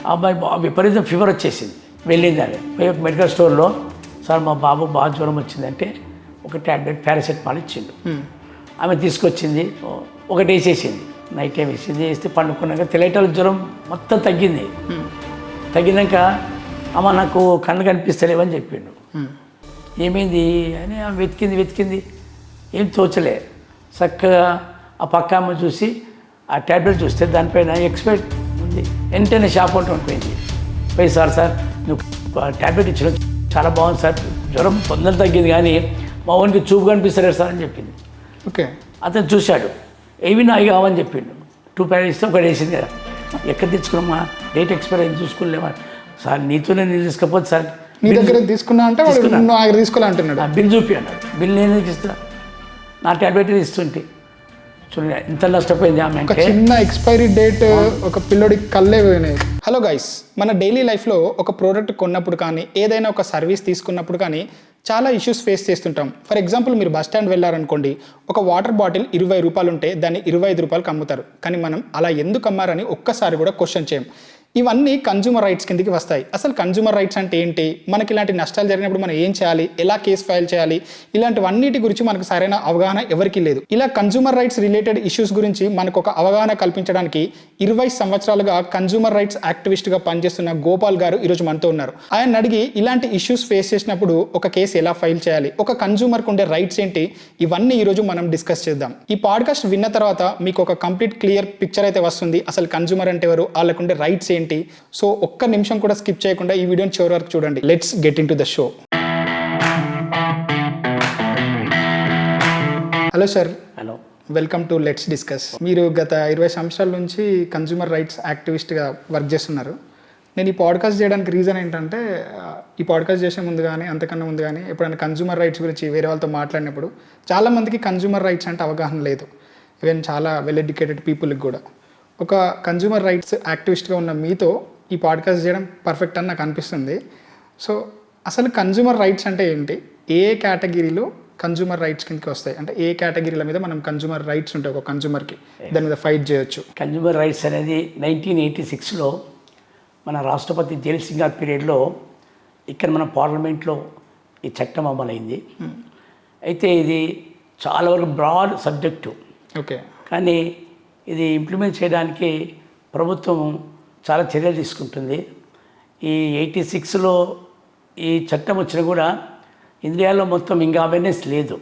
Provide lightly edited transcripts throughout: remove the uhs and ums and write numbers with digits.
ఆ అబ్బాయి విపరీతం ఫీవర్ వచ్చేసింది. వెళ్ళింది అని పోయి ఒక మెడికల్ స్టోర్లో, సార్ మా బాబు బాగా జ్వరం వచ్చిందంటే ఒక ట్యాబ్లెట్ పారాసెటమాల్ ఇచ్చిండు. ఆమె తీసుకొచ్చింది, ఒకటి వేసేసింది, నైట్ టైం వేసింది. వేస్తే పండుకున్నాక తెల్లటల జ్వరం మొత్తం తగ్గింది. తగ్గినాక అమ్మ నాకు కళ్ళు కనిపిస్తలేవని చెప్పిండు. ఏమైంది అని ఆమె వెతికింది, ఏం తోచలే. చక్కగా ఆ పక్క అమ్మ చూసి ఆ ట్యాబ్లెట్ చూస్తే దానిపైన ఎక్స్పైర్ ఉంది. వెంటనే షాప్ ఉండిపోయింది. పోయి సార్ నువ్వు ట్యాబ్లెట్ ఇచ్చిన చాలా బాగుంది సార్, జ్వరం తొందర తగ్గింది, కానీ మా ఓన్కి చూపు కనిపిస్తలేదు సార్ అని చెప్పింది. ఓకే. అతను చూశాడు, ఏవి నాయి కావని చెప్పిండు. 2 ప్యాకెట్ ఇస్తే ఒకటి వేసింది కదా. ఎక్కడ తెచ్చుకున్నామా, డేట్ ఎక్స్పైర్ అయింది చూసుకోలేమా సార్, నీతోనే నేను తీసుకపోతే సార్ నీ దగ్గర తీసుకున్నా అంటే తీసుకోవాలంటున్నాడు. బిల్ చూపి అన్నాడు. బిల్ నేను ఇస్తా, నా ట్యాబ్లెట్ ఇస్తుంటే చూడండి ఎంత నష్టపోయింది ఆమె. ఒక చిన్న ఎక్స్పైరీ డేట్ ఒక పిల్లోడికి కళ్ళే పోయినాయి. హలో గైస్, మన డైలీ లైఫ్లో ఒక ప్రోడక్ట్ కొన్నప్పుడు కానీ ఏదైనా ఒక సర్వీస్ తీసుకున్నప్పుడు కానీ చాలా ఇష్యూస్ ఫేస్ చేస్తుంటాం. ఫర్ ఎగ్జాంపుల్ మీరు బస్ స్టాండ్ వెళ్ళారనుకోండి, ఒక వాటర్ బాటిల్ 20 రూపాయలు ఉంటే దాన్ని 25 రూపాయలకు అమ్ముతారు. కానీ మనం అలా ఎందుకు అమ్మారని ఒక్కసారి కూడా క్వశ్చన్ చేయం. ఇవన్నీ కన్జ్యూమర్ రైట్స్ కిందకి వస్తాయి. అసలు కన్జ్యూమర్ రైట్స్ అంటే ఏంటి, మనకి ఇలాంటి నష్టాలు జరిగినప్పుడు మనం ఏం చేయాలి, ఎలా కేసు ఫైల్ చేయాలి, ఇలాంటివన్నిటి గురించి మనకు సరైన అవగాహన ఎవరికీ లేదు. ఇలా కన్జ్యూమర్ రైట్స్ రిలేటెడ్ ఇష్యూస్ గురించి మనకు ఒక అవగాహన కల్పించడానికి 20 సంవత్సరాలుగా కన్జ్యూమర్ రైట్స్ యాక్టివిస్ట్గా పనిచేస్తున్న గోపాల్ గారు ఈరోజు మనతో ఉన్నారు. ఆయన అడిగి ఇలాంటి ఇష్యూస్ ఫేస్ చేసినప్పుడు ఒక కేసు ఎలా ఫైల్ చేయాలి, ఒక కన్జ్యూమర్కి ఉండే రైట్స్ ఏంటి, ఇవన్నీ ఈరోజు మనం డిస్కస్ చేద్దాం. ఈ పాడ్కాస్ట్ విన్న తర్వాత మీకు ఒక కంప్లీట్ క్లియర్ పిక్చర్ అయితే వస్తుంది. అసలు కన్జ్యూమర్ అంటే ఎవరు, వాళ్ళకుండే రైట్స్ ఏంటి. సో ఒక్క నిమిషం కూడా స్కిప్ చేయకుండా ఈ వీడియోని చివరి వరకు చూడండి. Let's get in to the show. Hello sir. Hello, welcome to let's discuss. మీరు గత 20 సంవత్సరాల నుంచి కన్జ్యూమర్ రైట్స్ యాక్టివిస్ట్గా వర్క్ చేస్తున్నారు. నేను ఈ పాడ్కాస్ట్ చేయడానికి రీజన్ ఏంటంటే, ఈ పాడ్కాస్ట్ చేసే ముందు కానీ అంతకన్నా ముందు కానీ ఎప్పుడైనా కన్జ్యూమర్ రైట్స్ గురించి వేరే వాళ్ళతో మాట్లాడినప్పుడు చాలామందికి కన్జ్యూమర్ రైట్స్ అంటే అవగాహన లేదు. ఈవెన్ చాలా వెల్ ఎడ్యుకేటెడ్ పీపుల్కి కూడా. ఒక కన్జ్యూమర్ రైట్స్ యాక్టివిస్ట్గా ఉన్న మీతో ఈ పాడ్కాస్ట్ చేయడం పర్ఫెక్ట్ అని నాకు అనిపిస్తుంది. సో అసలు కన్జ్యూమర్ రైట్స్ అంటే ఏంటి, ఏ కేటగిరీలో కన్జ్యూమర్ రైట్స్ కిందకి వస్తాయి, అంటే ఏ కేటగిరీల మీద మనం కన్జ్యూమర్ రైట్స్ ఉంటాయి ఒక కన్జ్యూమర్కి, దాని మీద ఫైట్ చేయొచ్చు. కన్జ్యూమర్ రైట్స్ అనేది 1986లో మన రాష్ట్రపతి జైల్ సింగ్ గారి పీరియడ్లో ఇక్కడ మన పార్లమెంట్లో ఈ చట్టం అమలైంది. అయితే ఇది చాలా వరకు బ్రాడ్ సబ్జెక్టు. ఓకే. కానీ ఇది ఇంప్లిమెంట్ చేయడానికి ప్రభుత్వం చాలా చర్యలు తీసుకుంటుంది. ఈ 86లో ఈ చట్టం వచ్చినా కూడా ఇండియాలో మొత్తం ఇంకా అవేర్నెస్ లేదు.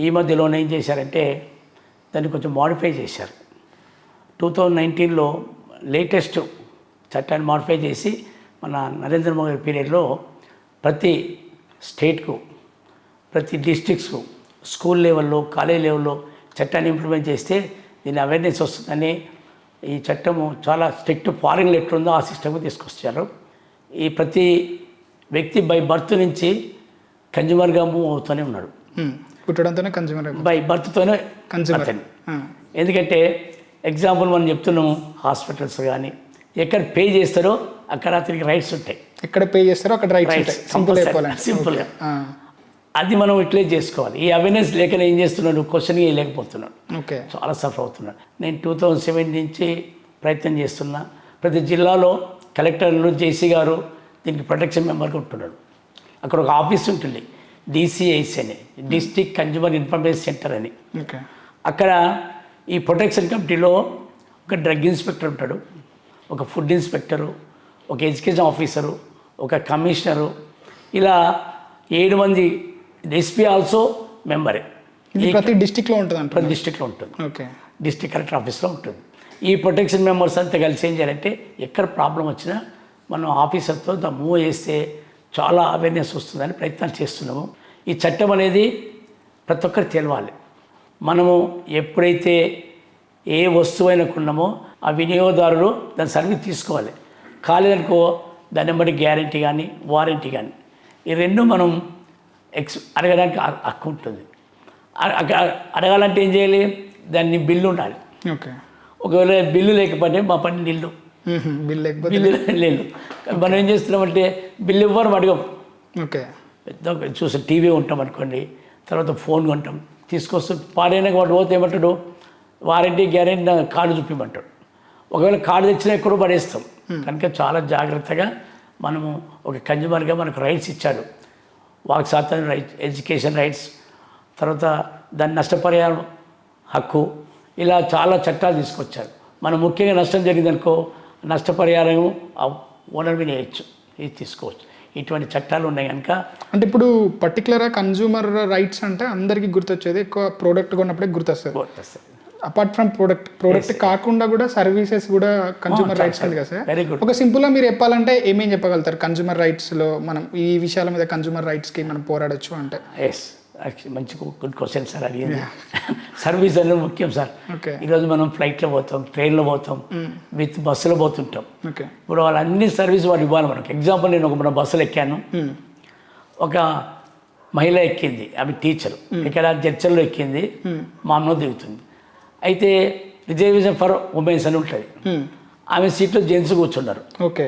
ఈ మధ్యలోనే ఏం చేశారంటే దాన్ని కొంచెం మాడిఫై చేశారు. 2019లో లేటెస్ట్ చట్టాన్ని మాడిఫై చేసి మన నరేంద్ర మోదీ పీరియడ్లో ప్రతి స్టేట్కు, ప్రతి డిస్ట్రిక్ట్స్కు, స్కూల్ లెవెల్లో, కాలేజ్ లెవెల్లో చట్టాన్ని ఇంప్లిమెంట్ చేస్తే దీని అవేర్నెస్ వస్తుందని ఈ చట్టము చాలా స్ట్రిక్ట్ ఫారిన్లో ఎట్లుందో ఆ సిస్టమ్కి తీసుకొచ్చారు. ఈ ప్రతి వ్యక్తి బై బర్త్ నుంచి కన్జ్యూమర్గా మూవ్ అవుతూనే ఉన్నాడు. పుట్టడంతోనే కన్జ్యూమర్, బై బర్త్తోనే కన్జ్యూమర్. ఎందుకంటే ఎగ్జాంపుల్ మనం చెప్తున్నాము, హాస్పిటల్స్ కానీ ఎక్కడ పే చేస్తారో అక్కడ అతనికి రైట్స్ ఉంటాయి. ఎక్కడ పే చేస్తారో అక్కడ రైట్స్. సింపుల్గా అది మనం ఇట్లే చేసుకోవాలి. ఈ అవేర్నెస్ లేకనే ఏం చేస్తున్నాడు, క్వశ్చన్ వేయలేకపోతున్నాడు. ఓకే. చాలా సఫర్ అవుతున్నాడు. నేను 2007 నుంచి ప్రయత్నం చేస్తున్నా. ప్రతి జిల్లాలో కలెక్టర్లు, జేసీ గారు దీనికి ప్రొటెక్షన్ మెంబర్గా ఉంటున్నాడు. అక్కడ ఒక ఆఫీస్ ఉంటుంది, DCIC అని, డిస్ట్రిక్ట్ కన్జ్యూమర్ ఇన్ఫర్మేషన్ సెంటర్ అని. ఓకే. అక్కడ ఈ ప్రొటెక్షన్ కమిటీలో ఒక డ్రగ్ ఇన్స్పెక్టర్ ఉంటాడు, ఒక ఫుడ్ ఇన్స్పెక్టరు, ఒక ఎడ్యుకేషన్ ఆఫీసరు, ఒక కమిషనరు, ఇలా 7 మంది. SP ఆల్సో మెంబరే. ప్రతి డిస్ట్రిక్ట్లో ఉంటుంది. ప్రతి డిస్ట్రిక్ట్లో ఉంటుంది. ఓకే. డిస్ట్రిక్ట్ కలెక్టర్ ఆఫీస్లో ఉంటుంది. ఈ ప్రొటెక్షన్ మెంబర్స్ అంతా కలిసి ఏం చేయాలంటే ఎక్కడ ప్రాబ్లం వచ్చినా మనం ఆఫీసర్తో మూవ్ చేస్తే చాలా అవేర్నెస్ వస్తుందని ప్రయత్నాలు చేస్తున్నాము. ఈ చట్టం అనేది ప్రతి ఒక్కరు తెలవాలి. మనము ఎప్పుడైతే ఏ వస్తువైనా కొన్నామో ఆ వినియోగదారులు దాని సర్వీస్ తీసుకోవాలి. కాలేదనుకో దాన్ని బట్టి గ్యారంటీ కానీ వారంటీ కానీ ఈ రెండు మనం అడగడానికి హక్కు ఉంటుంది. అడగాలంటే ఏం చేయాలి, దాన్ని బిల్లు ఉండాలి. ఓకే. ఒకవేళ బిల్లు లేకపోతే మా పని నిల్లు, బిల్లు లేదు. మనం ఏం చేస్తున్నామంటే బిల్లు ఇవ్వరు, అడగం. ఓకే. పెద్ద చూసి టీవీ ఉంటాం అనుకోండి, తర్వాత ఫోన్ కొంటాం, తీసుకొస్తూ పాడైనా వాడు పోతే ఏమంటాడు, వారంటీ గ్యారెంటీ కార్డు చూపించమంటాడు. ఒకవేళ కార్డు తెచ్చినా ఎక్కడో పడేస్తాం. కనుక చాలా జాగ్రత్తగా మనము ఒక కన్జ్యూమర్గా మనకు రైట్స్ ఇచ్చాడు. వాక్ స్వాతంత్రం రైట్స్, ఎడ్యుకేషన్ రైట్స్, తర్వాత దాని నష్టపరిహారం హక్కు, ఇలా చాలా చట్టాలు తీసుకొచ్చారు. మనం ముఖ్యంగా నష్టం జరిగిందనుకో నష్టపరిహారం ఓనర్ మీద వేయచ్చు, ఇది తీసుకోవచ్చు. ఇటువంటి చట్టాలు ఉన్నాయి కనుక. అంటే ఇప్పుడు పర్టికులర్గా కన్జ్యూమర్ రైట్స్ అంటే అందరికీ గుర్తొచ్చేది ఎక్కువ ప్రోడక్ట్ కొన్నప్పుడే గుర్తొస్తుంది. అపార్ట్ ఫ్రమ్ ప్రోడక్ట్ కాకుండా కూడా సర్వీసెస్ కూడా కన్జ్యూమర్ రైట్స్ ఉంది కదా సార్. Very good. ఒక సింపుల్గా మీరు చెప్పాలంటే ఏమేం చెప్పగలుగుతారు కన్జ్యూమర్ రైట్స్లో, మనం ఈ విషయాల మీద కన్జ్యూమర్ రైట్స్కి మనం పోరాడచ్చు అంటే? ఎస్, మంచి గుడ్ క్వశ్చన్ సార్ అడిగింది. సర్వీస్ అనేది ముఖ్యం సార్. ఈరోజు మనం ఫ్లైట్లో పోతాం, ట్రైన్లో పోతాం, విత్ బస్సులో పోతుంటాం. ఇప్పుడు వాళ్ళు అన్ని సర్వీస్ వాళ్ళు ఇవ్వాలి మనకు. ఎగ్జాంపుల్, నేను మన బస్సులో ఎక్కాను, ఒక మహిళ ఎక్కింది, ఆమె టీచర్, ఇక్కడ జడ్చల్లో ఎక్కింది, మా అమ్మ దిగుతుంది. అయితే రిజర్వేషన్ ఫర్ ఉమెన్స్ అని ఉంటుంది, ఆమె సీట్లో జెంట్స్ కూర్చున్నారు. ఓకే,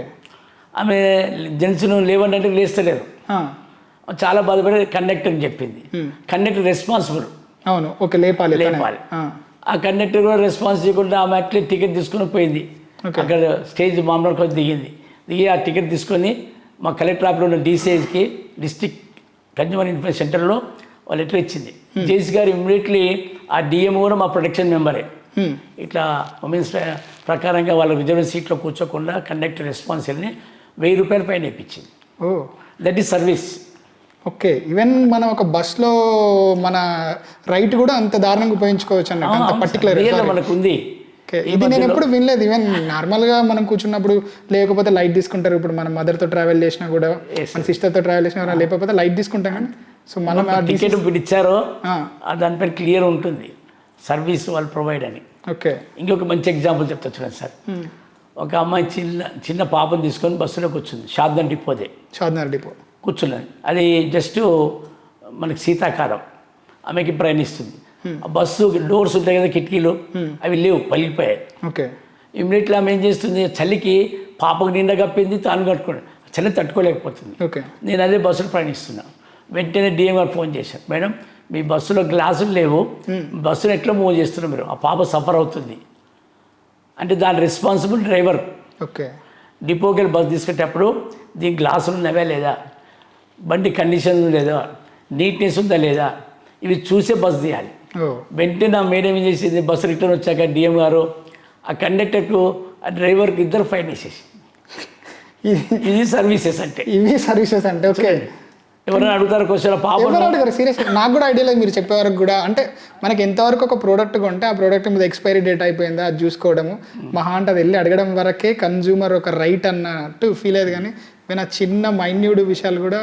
ఆమె జెంట్స్ను లేవండి అంటే లేస్తలేరు. చాలా బాధపడి కండక్టర్ని చెప్పింది. Conductor responsible. అవును, ఓకే, లేపాలి. ఆ కండక్టర్ కూడా రెస్పాన్స్ చేయకుండా ఆమె అట్లే టికెట్ తీసుకుని పోయింది. అక్కడ స్టేజ్ మామూలు కొంచెం దిగి ఆ టికెట్ తీసుకొని మా కలెక్టర్ ఆఫీస్లో ఉన్న డీసీఐకి, డిస్ట్రిక్ట్ కన్జ్యూమర్ ఇన్ఫర్మేషన్ సెంటర్లో వాళ్ళు లెటర్ ఇచ్చింది. జేసీ గారు ఇమ్మీడియట్లీ, ఆ డిఎం కూడా మా ప్రొటెక్షన్ మెంబరే, ఇట్లా ఉమెన్స్ ప్రకారంగా వాళ్ళ రిజర్వేషన్ సీట్లో కూర్చోకుండా కండక్టర్ రెస్పాన్సిబుల్ని ₹1000 ఫైన్ వేయించింది. That is service. Okay, even మనం ఒక బస్లో మన రైట్ కూడా అంత దారుణంగా ఉపయోగించుకోవచ్చు అన్నట్టు, పర్టికులర్ మనకు ఉంది. ఇది నేను ఎప్పుడు వినలేదు. ఈవెన్ నార్మల్గా మనం కూర్చున్నప్పుడు లేకపోతే లైట్ తీసుకుంటారు. ఇప్పుడు మన మదర్తో ట్రావెల్ చేసినా కూడా, మన సిస్టర్తో ట్రావెల్ చేసినా కూడా లేకపోతే లైట్ తీసుకుంటాం కానీ. సో మనం టికెట్ పిలిచారో దానిపైన క్లియర్ ఉంటుంది సర్వీస్ వాళ్ళు ప్రొవైడ్ అని. ఓకే, ఇంకొక మంచి ఎగ్జాంపుల్ చెప్తా చూడండి సార్. ఒక అమ్మాయి చిన్న పాపను తీసుకొని బస్సులో కూర్చుంది, షాద్నగర్ డిపో కూర్చున్నది. అది జస్ట్ మనకి శీతాకాలం, ఆమెకి ప్రయాణిస్తుంది. ఆ బస్సు డోర్స్ ఉంటాయి కదా, కిటికీలు, అవి లేవు, పలిగిపోయాయి. ఓకే, ఇమ్మీడియట్లీ ఆమె ఏం చేస్తుంది, చలికి పాపకు నిండా కప్పింది, తాను కట్టుకోండి, చలి తట్టుకోలేకపోతుంది. ఓకే, నేను అదే బస్సులో ప్రయాణిస్తున్నా. వెంటనే డిఎం గారు ఫోన్ చేశాను, మేడం మీ బస్సులో గ్లాసులు లేవు, బస్సును ఎట్లా మూవ్ చేస్తున్నారు మీరు, ఆ పాప సఫర్ అవుతుంది అంటే దాని రెస్పాన్సిబుల్ డ్రైవర్. ఓకే, డిపోకి వెళ్ళి బస్సు తీసుకెటప్పుడు దీని గ్లాసులు ఉన్నవే లేదా, బండి కండిషన్ లేదా, నీట్నెస్ ఉందా లేదా, ఇవి చూసే బస్సు తీయాలి. వెంటనే నా మేడం ఏం చేసింది, బస్సు రిటర్న్ వచ్చాక డిఎం గారు ఆ కండక్టర్కు ఆ డ్రైవర్కి ఇద్దరు ఫైన్ వేసేసి. ఇది సర్వీసెస్ అంటే, ఇవి సర్వీసెస్ అంటే. ఓకే, ఎవరైనా అడుగుతారు క్వశ్చన్, పాప అడుగుతారు సీరియస్. నాకు కూడా ఐడియా లేదు మీరు చెప్పే వరకు కూడా. అంటే మనకి ఎంతవరకు ఒక ప్రోడక్ట్ కొంటే ఆ ప్రోడక్ట్ మీద ఎక్స్పైరీ డేట్ అయిపోయిందా అది చూసుకోవడము, మహా అంటే అది వెళ్ళి అడగడం వరకే కన్జ్యూమర్ ఒక రైట్ అన్నట్టు ఫీల్ అయ్యేది. కానీ నేను ఆ చిన్న మైన్యూడ్ విషయాలు కూడా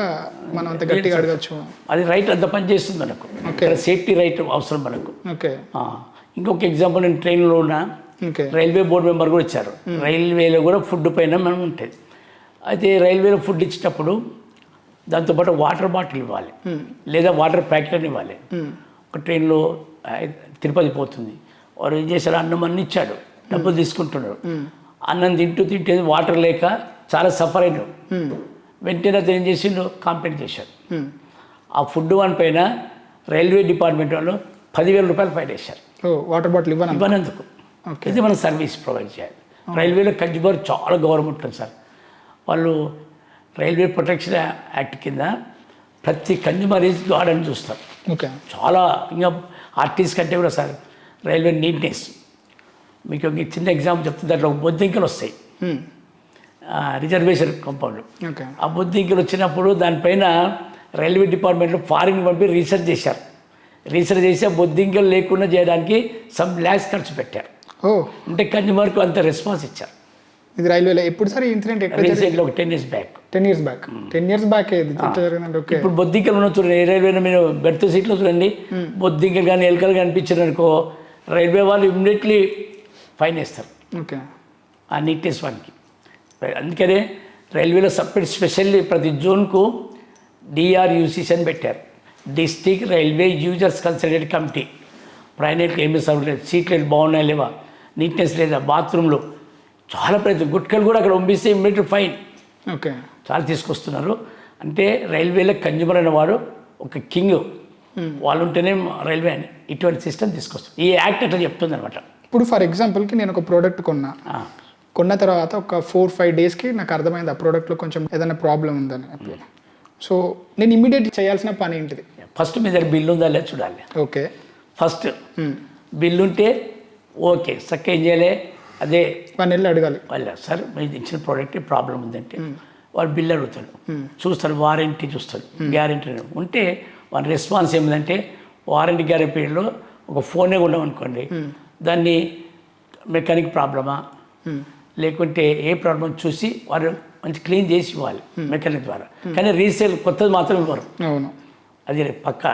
మనం అంత గట్టిగా అడగచ్చు. అది రైట్ అంత పని చేస్తుంది మనకు. ఓకే, సేఫ్టీ రైట్ అవసరం మనకు. ఓకే, ఇంకొక ఎగ్జాంపుల్, నేను ట్రైన్లో ఉన్న రైల్వే బోర్డు మెంబర్ కూడా ఇచ్చారు. రైల్వేలో కూడా ఫుడ్ పైన మనం ఉంటుంది. అయితే రైల్వేలో ఫుడ్ ఇచ్చేటప్పుడు దాంతోపాటు వాటర్ బాటిల్ ఇవ్వాలి, లేదా వాటర్ ప్యాకెట్ ఇవ్వాలి. ఒక ట్రైన్లో తిరుపతి పోతుంది, వారు ఏం చేశారు, అన్నం అన్ని ఇచ్చాడు, డబ్బులు తీసుకుంటున్నారు. అన్నం తింటే వాటర్ లేక చాలా సఫర్ అయినాడు. వెంటనే అతను ఏం చేసిండు, కంప్లైంట్ చేశాడు. ఆ ఫుడ్ వన్ పైన రైల్వే డిపార్ట్మెంట్ వాళ్ళు ₹10,000 ఫైన్ వేశారు, వాటర్ బాటిల్ ఇవ్వనందుకు. ఇది మనం సర్వీస్ ప్రొవైడ్ చేయాలి. రైల్వేలో కన్జ్యూమర్ చాలా గౌరవం ఉంటుంది సార్. వాళ్ళు రైల్వే ప్రొటెక్షన్ యాక్ట్ కింద ప్రతి కన్జ్యూమర్ ఈజ్ గాడ్ అని చూస్తారు. ఓకే, చాలా ఇంకా ఆర్టీస్ కంటే కూడా సార్ రైల్వే నీట్నెస్. మీకు ఒక చిన్న ఎగ్జాంపుల్ చెప్తే, దాంట్లో బొద్దింకలు వస్తాయి రిజర్వేషన్ కంపౌండ్లో. ఆ బొద్దింకలు వచ్చినప్పుడు దానిపైన రైల్వే డిపార్ట్మెంట్లో ఫారిన్ పంపి రీసెర్చ్ చేశారు. రీసెర్చ్ చేసి ఆ బొద్దింకలు లేకుండా చేయడానికి సమ్ లాక్స్ ఖర్చు పెట్టారు. అంటే కన్జ్యూమర్కు అంత రెస్పాన్స్ ఇచ్చారు. ఇది రైల్వేలో ఎప్పుడు సార్ ఇన్సిడెంట్? రీసెంట్లీ ఒక 10 years బ్యాక్. 10 years బ్యాక్ ఇప్పుడు బొద్దింకలు ఉన్న చూడండి, రైల్వేలో మీరు బెర్త్ సీట్లో చూడండి, బొద్దింకలు కానీ ఎలుకలు కనిపించారు అనుకో, రైల్వే వాళ్ళు ఇమ్మీడియట్లీ ఫైన్ వేస్తారు. ఓకే, ఆ నీట్నెస్ వానికి. అందుకనే రైల్వేలో సపరేట్ స్పెషల్లీ ప్రతి జోన్కు డిఆర్యూసీసీ అని పెట్టారు, district railway users consultant committee. ప్రయాణికులు ఏమీ సర్వలేదు, సీట్లు బాగున్నాయి లేవా, నీట్నెస్ లేదా, బాత్రూంలో చాలా ప్రతి గుట్కలు కూడా అక్కడ పంపిస్తే ఇమ్మీడియట్ ఫైన్. ఓకే, చాలా తీసుకొస్తున్నారు. అంటే రైల్వేలో కన్జ్యూమర్ అనేవాడు ఒక కింగ్, వాళ్ళు ఉంటేనే రైల్వే అని ఇటువంటి సిస్టమ్ తీసుకొస్తుంది. ఈ యాక్ట్ అట్లా చెప్తుంది అనమాట. ఇప్పుడు ఫర్ ఎగ్జాంపుల్కి నేను ఒక ప్రోడక్ట్ కొన్నా, కొన్న తర్వాత ఒక 4-5 డేస్కి నాకు అర్థమైంది ఆ ప్రోడక్ట్లో కొంచెం ఏదైనా ప్రాబ్లం ఉందని. సో నేను ఇమ్మీడియట్ చేయాల్సిన పని ఏంటిది? ఫస్ట్ మీ దగ్గర బిల్లు ఉందా లేదా చూడాలి. ఓకే. ఫస్ట్ బిల్లు ఉంటే ఓకే, చక్క ఏం చేయాలి, అదే వాళ్ళని వెళ్ళి అడగాలి. వాళ్ళ సార్ మీరు ఇచ్చిన ప్రోడక్ట్ ప్రాబ్లం ఉందంటే వాళ్ళు బిల్లు అడుగుతారు, చూస్తారు, వారంటీ చూస్తారు, గ్యారెంటీ ఉంటే వాళ్ళ రెస్పాన్స్ ఏమిటంటే వారంటీ గ్యారెంటీ పీరియడ్లో ఒక ఫోనే ఉండమనుకోండి, దాన్ని మెకానిక్ ప్రాబ్లమా లేకుంటే ఏ ప్రాబ్లం చూసి వారు మంచి క్లీన్ చేసి ఇవ్వాలి మెకానిక్ ద్వారా. కానీ రీసేల్ కొత్తది మాత్రం ఇవ్వరు. అవును, అది పక్క.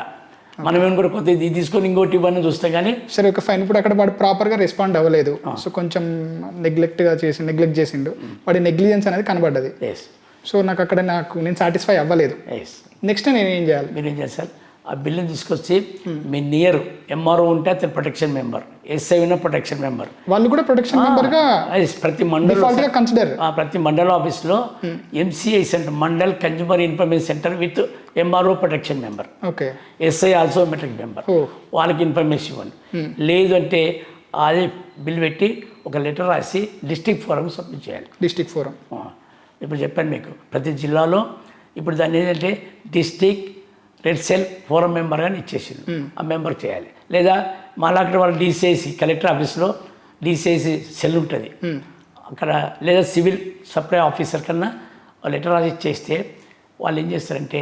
మనం ఏం కూడా కొత్తది ఇది తీసుకొని ఇంకోటి ఇవ్వని చూస్తాం కానీ సరే ఒక ఫైన్. ఇప్పుడు అక్కడ వాడు ప్రాపర్గా రెస్పాండ్ అవ్వలేదు, సో కొంచెం నెగ్లెక్ట్ చేసిండు, వాడి నెగ్లిజెన్స్ అనేది కనబడ్డది. సో నేను సాటిస్ఫై అవ్వలేదు. నెక్స్ట్ నేను ఏం చేయాలి? మీరు ఏం చేయాలి సార్, ఆ బిల్లుని తీసుకొచ్చి మీ నియర్ ఎంఆర్ఓ ఉంటే అతను ప్రొటెక్షన్ మెంబర్, ఎస్ఐ ఉన్న ప్రొటెక్షన్ మెంబర్, వాళ్ళు కూడా ప్రొటెక్షన్ మెంబర్గా ప్రతి మండల కన్సిడర్ ప్రతి మండల ఆఫీస్లో MCI centre, mandal consumer information centre with MRO protection member, okay, SI also metric member, వాళ్ళకి ఇన్ఫర్మేషన్ ఇవ్వండి. లేదు అంటే అదే బిల్ పెట్టి ఒక లెటర్ రాసి డిస్ట్రిక్ట్ ఫోరం సబ్మిట్ చేయాలి. డిస్ట్రిక్ట్ ఫోరం ఇప్పుడు చెప్పాను మీకు, ప్రతి జిల్లాలో ఇప్పుడు దాన్ని ఏంటంటే district red cell forum member అని ఇచ్చేసింది, ఆ మెంబర్ చేయాలి. లేదా మాలాక్కడ వాళ్ళ డీసీఐసి కలెక్టర్ ఆఫీస్లో డీసీఐసి సెల్ ఉంటుంది అక్కడ, లేదా సివిల్ సప్లై ఆఫీసర్ కన్నా వాళ్ళు లెటర్ రాసి చేస్తే వాళ్ళు ఏం చేస్తారంటే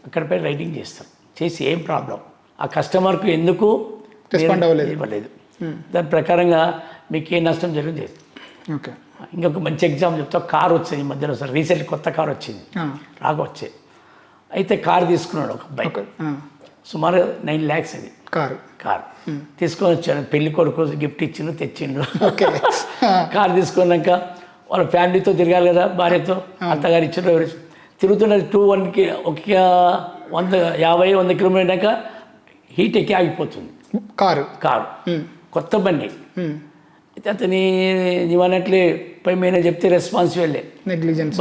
అక్కడపై రైటింగ్ చేస్తారు, చేసి ఏం ప్రాబ్లం ఆ కస్టమర్కు ఎందుకు రెస్పాండ్ ఇవ్వలేదు, దాని ప్రకారంగా మీకు ఏ నష్టం జరిగింది. ఓకే. ఇంకొక మంచి ఎగ్జాంపుల్ చెప్తా. కార్ వచ్చింది ఈ మధ్యలో సార్, రీసెంట్ కొత్త కార్ వచ్చింది, వచ్చే అయితే కారు తీసుకున్నాడు ఒక అబ్బాయి, సుమారు 9 lakhs అది కారు తీసుకొని వచ్చాను. పెళ్లి కొడుకు గిఫ్ట్ ఇచ్చిండు, తెచ్చిండు. కారు తీసుకున్నాక వాళ్ళ ఫ్యామిలీతో తిరగాలి కదా, భార్యతో, అత్తగారు ఇచ్చిండ్రు, ఎవరు తిరుగుతున్నది 2-1కి ఒక 150-100 కిలోమీటర్ హీట్ ఎక్కి ఆగిపోతుంది కారు. కొత్త బండి అయితే అతని నీవన్నట్లే పై మీద చెప్తే రెస్పాన్స్ వెళ్ళే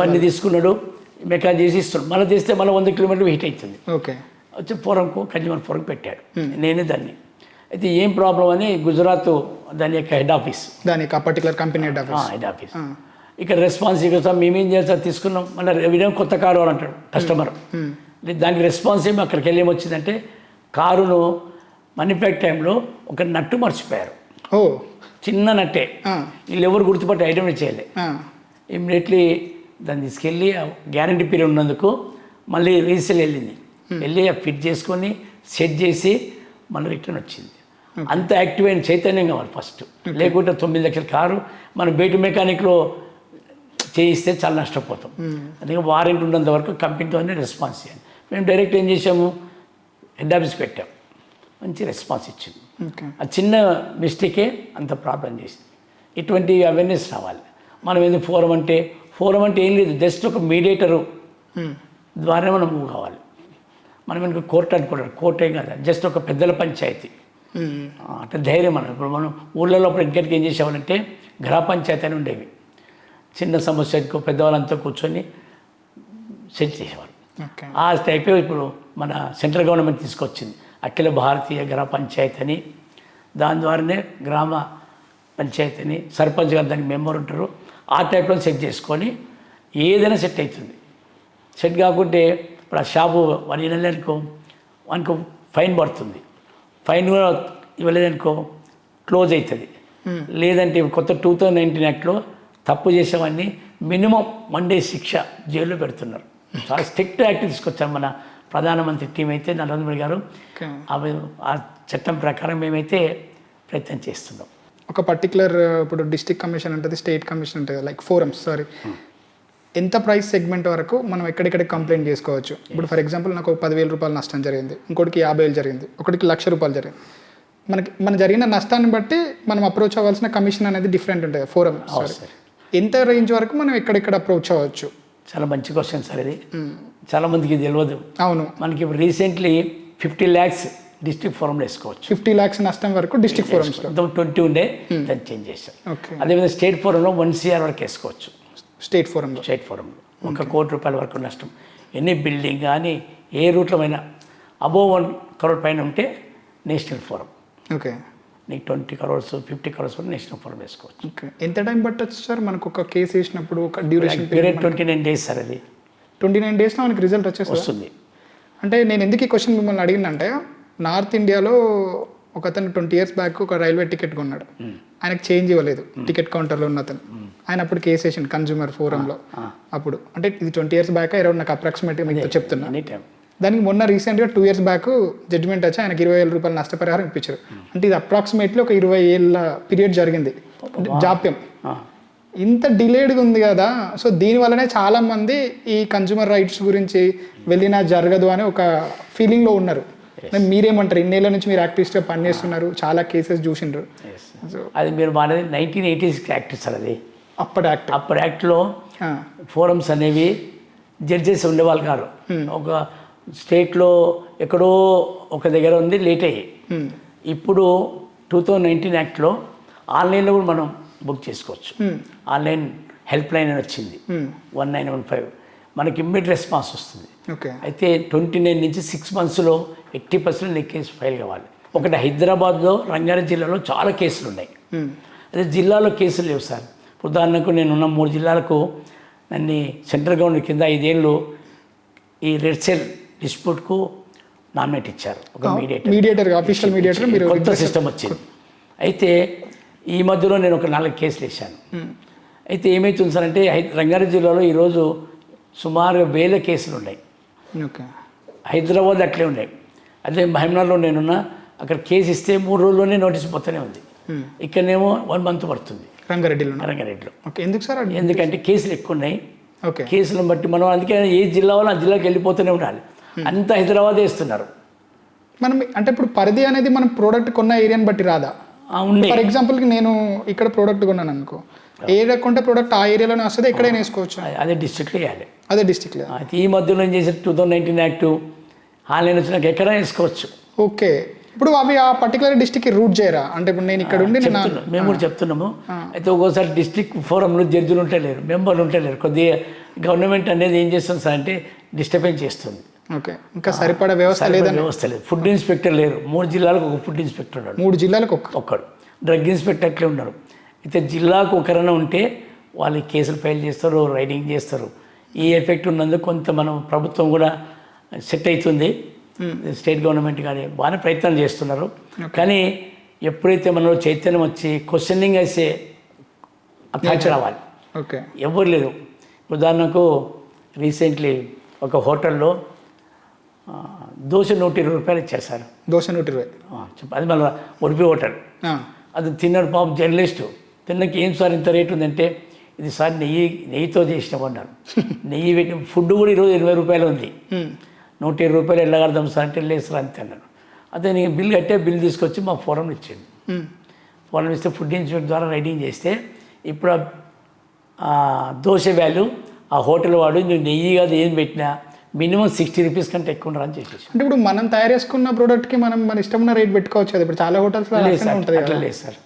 బండి తీసుకున్నాడు, మెకానిక్ చేసి ఇస్తున్నాడు, మళ్ళీ తీస్తే మళ్ళీ 100 కిలోమీటర్లు హీట్ అవుతుంది. ఓకే. వచ్చి ఫోరంకు కన్జ్యూమర్ ఫోరంకు పెట్టాడు, నేనే దాన్ని. అయితే ఏం ప్రాబ్లం అని గుజరాత్ దాని యొక్క హెడ్ ఆఫీస్, దాని పర్టికులర్ కంపెనీ హెడ్ ఆఫీస్ ఇక్కడ రెస్పాన్స్ ఇవ్వడం, మేమేం చేస్తాం తీసుకున్నాం, మళ్ళీ విధంగా కొత్త కారు అని అంటాడు కస్టమర్. దానికి రెస్పాన్స్ ఏమి అక్కడికి వెళ్ళి ఏమొచ్చిందంటే కారును మ్యానుఫ్యాక్చర్ టైంలో ఒక నట్టు మర్చిపోయారు, చిన్న నట్టే, వీళ్ళు ఎవరు గుర్తుపట్టి ఐటమ్ చేయలే. ఇమ్మీడియట్లీ దాన్ని తీసుకెళ్ళి గ్యారంటీ పీరియడ్ ఉన్నందుకు మళ్ళీ రీసేల్ వెళ్ళి ఫిట్ చేసుకొని సెట్ చేసి మళ్ళీ రిటర్న్ వచ్చింది. అంత యాక్టివ్ అయిన చైతన్యం కావాలి ఫస్ట్, లేకుంటే 9 లక్షల కారు మనం బయట మెకానిక్లో చేయిస్తే చాలా నష్టపోతాం. అందుకే వారంటీ ఉన్నంత వరకు కంపెనీతోనే రెస్పాన్స్ చేయాలి. మేము డైరెక్ట్ ఏం చేసాము, హెడ్ ఆఫీస్ పెట్టాం, మంచి రెస్పాన్స్ ఇచ్చింది. ఆ చిన్న మిస్టేకే అంత ప్రాబ్లం చేసింది. ఇటువంటి అవేర్నెస్ రావాలి. మనం ఎందుకు ఫోరం అంటే ఏం లేదు, జస్ట్ ఒక మీడియేటరు ద్వారా మనం మూవ్ కావాలి. మనం ఎందుకు కోర్టు అనుకుంటాం, కోర్టు ఏం కాదు, జస్ట్ ఒక పెద్దల పంచాయతీ అంటే ధైర్యం. మనం ఇప్పుడు మనం ఊళ్ళలో ఇంకెటికి ఏం చేసేవాళ్ళంటే గ్రామ పంచాయతీ అని ఉండేవి, చిన్న సమస్యకు పెద్దవాళ్ళంతా కూర్చొని సెట్ చేసేవాళ్ళు. ఆ టైప్ ఇప్పుడు మన సెంట్రల్ గవర్నమెంట్ తీసుకొచ్చింది అఖిల భారతీయ గ్రామ పంచాయతీ అని, దాని ద్వారానే గ్రామ పంచాయతీ అని సర్పంచ్ గారు దానికి మెంబర్ ఉంటారు. ఆ టైప్లో సెట్ చేసుకొని ఏదైనా సెట్ అవుతుంది. సెట్ కాకుంటే ఇప్పుడు ఆ షాపు వాడు వినలేదనుకో వానికి ఫైన్ పడుతుంది, ఫైన్ కూడా ఇవ్వలేదనుకో క్లోజ్ అవుతుంది. లేదంటే కొత్త 2019 యాక్ట్లో తప్పు చేసేవాడిని మినిమం 1 day శిక్ష జైల్లో పెడుతున్నారు. చాలా స్ట్రిక్ట్ యాక్ట్ తీసుకొచ్చారు మన ప్రధానమంత్రి టీం అయితే, నరేంద్ర మోడీ గారు. ఆ చట్టం ప్రకారం మేమైతే ప్రయత్నం చేస్తున్నాం. ఒక పర్టికులర్ ఇప్పుడు డిస్ట్రిక్ట్ కమిషన్ ఉంటుంది, స్టేట్ కమిషన్ ఉంటుంది, లైక్ ఫోరమ్స్, ఎంత ప్రైస్ సెగ్మెంట్ వరకు మనం ఎక్కడెక్కడ కంప్లైంట్ చేసుకోవచ్చు? ఇప్పుడు ఫర్ ఎగ్జాంపుల్ నాకు 10,000 రూపాయలు నష్టం జరిగింది, ఇంకోటికి 50,000 జరిగింది, ఒకటికి 1,00,000 రూపాయలు జరిగింది. మన జరిగిన నష్టాన్ని బట్టి మనం అప్రోచ్ అవ్వాల్సిన కమిషన్ అనేది డిఫరెంట్ ఉంటుంది. ఫోరం ఎంత రేంజ్ వరకు మనం ఎక్కడెక్కడ అప్రోచ్ అవ్వచ్చు? చాలా మంచి క్వశ్చన్ సార్ ఇది. చాలామందికి తెలియదు. అవును, మనకి ఇప్పుడు రీసెంట్లీ 50 lakhs డిస్ట్రిక్ట్ ఫోరంలో వేసుకోవచ్చు. 50 lakhs నష్టం వరకు డిస్ట్రిక్ట్ ఫోరమ్స్లో 20 ఉండే, దాన్ని చేంజ్ చేశాం. అదేవిధంగా స్టేట్ ఫోరంలో 1 CR వరకు వేసుకోవచ్చు. స్టేట్ ఫోరంలో 1 కోటి రూపాయల వరకు నష్టం. ఎన్ని బిల్డింగ్ కానీ ఏ రూట్లో అయినా అబోవ్ 1 crore పైన ఉంటే నేషనల్ ఫోరం. ఓకే. నీకు 20 crores 50 crores వరకు నేషనల్ ఫోరం వేసుకోవచ్చు. ఓకే. ఎంత టైం పట్టచ్చు సార్ మనకు ఒక కేసు వేసినప్పుడు ఒక డ్యూరేషన్ పీరియడ్ 29 days సార్, అది 29 డేస్లో మనకి రిజల్ట్ వస్తుంది. అంటే నేను ఎందుకు ఈ క్వశ్చన్ మిమ్మల్ని అడిగిందంటే నార్త్ ఇండియాలో ఒక అతను 20 years బ్యాక్ ఒక రైల్వే టికెట్ కొన్నాడు. ఆయనకు చేంజ్ ఇవ్వలేదు టికెట్ కౌంటర్లో ఉన్న అతను. ఆయన అప్పుడు కేసు వేసిండు కన్జ్యూమర్ ఫోరంలో. అప్పుడు అంటే ఇది 20 years బ్యాక్ అరౌండ్ నాకు అప్రాక్సిమేట్గా మీకు చెప్తున్నా. ఎనీ టైం దానికి మొన్న రీసెంట్గా 2 years బ్యాక్ జడ్జిమెంట్ వచ్చి ఆయనకి 20,000 రూపాయలు నష్టపరిహారం ఇప్పించారు. అంటే ఇది అప్రాక్సిమేట్లీ ఒక 20 ఏళ్ళ పీరియడ్ జరిగింది జాప్యం. ఇంత డిలేడ్గా ఉంది కదా, సో దీనివల్లనే చాలామంది ఈ కన్జ్యూమర్ రైట్స్ గురించి వెళ్ళినా జరగదు అని ఒక ఫీలింగ్లో ఉన్నారు. మీరేమంటారు? ఇన్నేళ్ళ నుంచి మీరు యాక్టివిస్ట్గా పనిచేస్తున్నారు, చాలా కేసెస్ చూసిండ్రు. అది మీరు మానేది 1986 యాక్ట్ సార్. అది అప్పటి యాక్ట్లో ఫోరమ్స్ అనేవి జడ్జెస్ ఉండేవాళ్ళు కాదు. ఒక స్టేట్లో ఎక్కడో ఒక దగ్గర ఉంది, లేట్ అయ్యి. ఇప్పుడు 2019 యాక్ట్లో ఆన్లైన్లో కూడా మనం బుక్ చేసుకోవచ్చు. ఆన్లైన్ హెల్ప్ లైన్ అని వచ్చింది 1915. మనకి ఇమ్మీడియట్ రెస్పాన్స్ వస్తుంది. అయితే 29 నుంచి 6 monthsలో 80% నీ కేసు ఫైల్ కావాలి. ఒకటి హైదరాబాద్లో రంగారెడ్డి జిల్లాలో చాలా కేసులు ఉన్నాయి. అదే జిల్లాలో కేసులు లేవు సార్. ఉదాహరణకు నేనున్న 3 జిల్లాలకు నన్ను సెంట్రల్ గవర్నమెంట్ కింద 5 ఏళ్ళు ఈ రెడ్ సెల్ డిస్ప్యూట్కు నామినేట్ ఇచ్చారు. ఒక మీడియేటర్ ఆఫీషియల్ మీడియేటర్ మీరు కొత్త సిస్టమ్ వచ్చింది. అయితే ఈ మధ్యలో నేను ఒక 4 కేసులు వేసాను. అయితే ఏమవుతుంది సార్ అంటే రంగారెడ్డి జిల్లాలో ఈరోజు సుమారు 1000 కేసులు ఉన్నాయి. హైదరాబాద్ అట్లే ఉన్నాయి. అదే మహమ్నార్లో నేనున్నా, అక్కడ కేసు ఇస్తే 3 రోజుల్లోనే నోటీస్ పోతూనే ఉంది. ఇక్కడనేమో 1 month పడుతుంది రంగారెడ్డిలో. ఎందుకు సార్? ఎందుకంటే కేసులు ఎక్కువ ఉన్నాయి. కేసులను బట్టి మనం అందుకే ఏ జిల్లా వాళ్ళు ఆ జిల్లాకి వెళ్ళిపోతూనే ఉండాలి. అంత హైదరాబాద్ వేస్తున్నారు. మనం అంటే ఇప్పుడు పరిధి అనేది మనం ప్రోడక్ట్ కొన్న ఏరియాని బట్టి రాదా? ఫర్ ఎగ్జాంపుల్కి నేను ఇక్కడ ప్రోడక్ట్ కొన్నాను అనుకో, ఏ కొంటే ప్రోడక్ట్ ఆ ఏరియాలోనే వస్తుంది, ఎక్కడైనా వేసుకోవచ్చు. అదే డిస్ట్రిక్ట్లో వేయాలి. అదే డిస్ట్రిక్ట్లో. అయితే ఈ మధ్యలో ఏం చేశారు 2019 యాక్ట్ ఆన్లైన్ వచ్చినాక ఎక్కడైనా వేసుకోవచ్చు. ఓకే. ఇప్పుడు అవి ఆ పర్టికులర్ డిస్ట్రిక్ట్కి రూట్ చేయరా? అంటే ఇప్పుడు నేను ఇక్కడ ఉండి మేము కూడా చెప్తున్నాము. అయితే ఒక్కోసారి డిస్ట్రిక్ట్ ఫోరంలో జడ్జిలు ఉంటలేరు, మెంబర్లు ఉంటలేరు. కొద్దిగా గవర్నమెంట్ అనేది ఏం చేస్తుంది సార్ అంటే డిస్టర్బెన్స్ చేస్తుంది. ఓకే. ఇంకా సరిపడా వ్యవస్థ లేదు. ఫుడ్ ఇన్స్పెక్టర్ లేరు. 3 జిల్లాలకు ఒక ఫుడ్ ఇన్స్పెక్టర్ ఉన్నాడు. 3 జిల్లాలకు ఒక్కడు. డ్రగ్ ఇన్స్పెక్టర్ అట్లే ఉన్నారు. అయితే జిల్లాకు ఒకరైనా ఉంటే వాళ్ళు కేసులు ఫైల్ చేస్తారు, రైడింగ్ చేస్తారు. ఈ ఎఫెక్ట్ ఉన్నందుకు కొంత మనం ప్రభుత్వం కూడా సెట్ అవుతుంది. స్టేట్ గవర్నమెంట్ కానీ బాగానే ప్రయత్నం చేస్తున్నారు. కానీ ఎప్పుడైతే మనలో చైతన్యం వచ్చి క్వశ్చనింగ్ అయితే అప్రోచ్ రావాలి. ఓకే. ఎవరు లేరు. ఉదాహరణకు రీసెంట్లీ ఒక హోటల్లో దోశ 120 రూపాయలు ఇచ్చారు సార్. దోశ 120. అది మళ్ళీ ఉడిపి హోటల్. అది తిన్నాడు పాపం జర్నలిస్టు. తిన్నకి ఏం సార్ ఇంత రేటు ఉందంటే, ఇది సార్ నెయ్యితో చేసినామన్నారు. నెయ్యి పెట్టి ఫుడ్ కూడా ఈరోజు 20 రూపాయలు ఉంది. 120 రూపాయలు ఎలా కడదాం సార్ అంటే లేదు సార్ అంతే అన్నాడు. అదే నేను బిల్ కట్టే బిల్ తీసుకొచ్చి మా ఫోరం ఇచ్చాడు. ఫోరం ఇస్తే ఫుడ్ ఇన్స్పెక్టర్ ద్వారా రైడింగ్ చేస్తే ఇప్పుడు దోశ వాల్యూ ఆ హోటల్ వాడు నువ్వు నెయ్యి కాదు ఏం పెట్టినా మినిమం 60 రూపీస్ కంటే ఎక్కువ ఉండరని చెప్పేసి. అంటే ఇప్పుడు మనం తయారు చేసుకున్న ప్రోడక్ట్కి మనం మన ఇష్టమైన రేట్ పెట్టుకోవచ్చు కదా. ఇప్పుడు చాలా హోటల్స్లో ఉంటుంది. అట్లా లేదు సార్.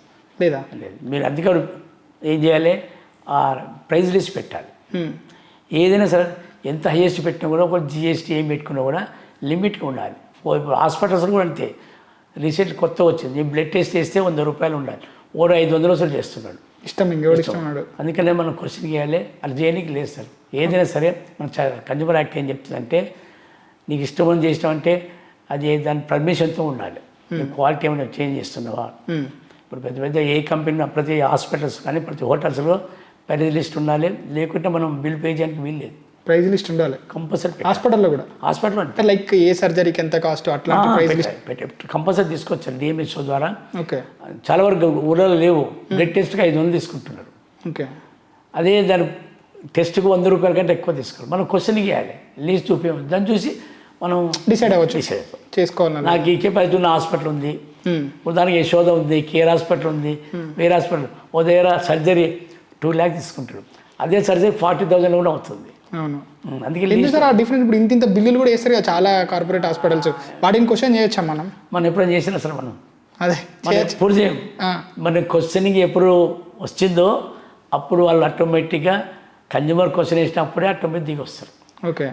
లేదా? లేదు. మీరు అందుకే ఏం చేయాలి, ఆ ప్రైస్ లిస్ట్ పెట్టాలి. ఏదైనా సరే ఎంత హైయెస్ట్ పెట్టినా కూడా ఒక జిఎస్టీ ఏం పెట్టుకున్నా కూడా లిమిట్గా ఉండాలి. ఇప్పుడు హాస్పిటల్స్ కూడా అంతే. రీసెంట్ కొత్త వచ్చింది, బ్లడ్ టెస్ట్ చేస్తే 100 రూపాయలు ఉండాలి. 500 వసూలు చేస్తున్నాడు. ఇష్టం. అందుకనే మనం క్వశ్చన్ చేయాలి. అది చేయడానికి లేదు సార్. ఏదైనా సరే మన కన్జ్యూమర్ యాక్ట్ ఏం చెప్తుందంటే, నీకు ఇష్టమని చేసినామంటే అది దాని పర్మిషన్తో ఉండాలి. క్వాలిటీ ఏమైనా చేంజ్ చేస్తున్నావా? ఇప్పుడు పెద్ద పెద్ద ఏ కంపెనీ ప్రతి హాస్పిటల్స్ కానీ ప్రతి హోటల్స్లో ప్రైజ్ లిస్ట్ ఉండాలి. లేకుంటే మనం బిల్ పే చేయడానికి వీలు లేదు. ప్రైజ్ లిస్ట్ ఉండాలి కంపల్సరీ. హాస్పిటల్లో కూడా? హాస్పిటల్ అంటే లైక్ ఏ సర్జరీకి ఎంత కాస్ట్ అట్లా కంపల్సరీ తీసుకొచ్చారు డిఎంహెచ్ఓ ద్వారా. ఓకే. చాలా వరకు ఊళ్ళో లేవు. బ్లడ్ టెస్ట్కి 500 తీసుకుంటున్నారు. ఓకే. అదే దాని టెస్ట్కి 100 రూపాయల కంటే ఎక్కువ తీసుకోవాలి. మనం క్వశ్చన్ చేయాలి, లీస్ట్ చూపించాలి. దాన్ని చూసి మనం డిసైడ్ అవ్వచ్చు, చేసుకోవాలి. నాకు ఈ కెపాసిటీ ఉన్న హాస్పిటల్ ఉంది, దానికి యశోద ఉంది, కేర్ హాస్పిటల్ ఉంది, వేరే హాస్పిటల్ ఓ దగ్గర సర్జరీ 2 lakhs తీసుకుంటాడు. అదే సర్జరీ 40,000 కూడా అవుతుంది. అవును. అందుకే సార్ ఆ డిఫరెన్స్. ఇప్పుడు ఇంత బిల్లులు కూడా వేస్తారు కదా చాలా కార్పొరేట్ హాస్పిటల్స్, వాటిని క్వశ్చన్ చేయొచ్చా మనం ఎప్పుడైనా చేసినా సార్ మనం అదే ఎప్పుడు చేయం. మన క్వశ్చనింగ్ ఎప్పుడు వచ్చిందో అప్పుడు వాళ్ళు ఆటోమేటిక్గా కన్జ్యూమర్ క్వశ్చన్ వేసినప్పుడే ఆటోమేటిక్ దిగి వస్తారు. ఓకే.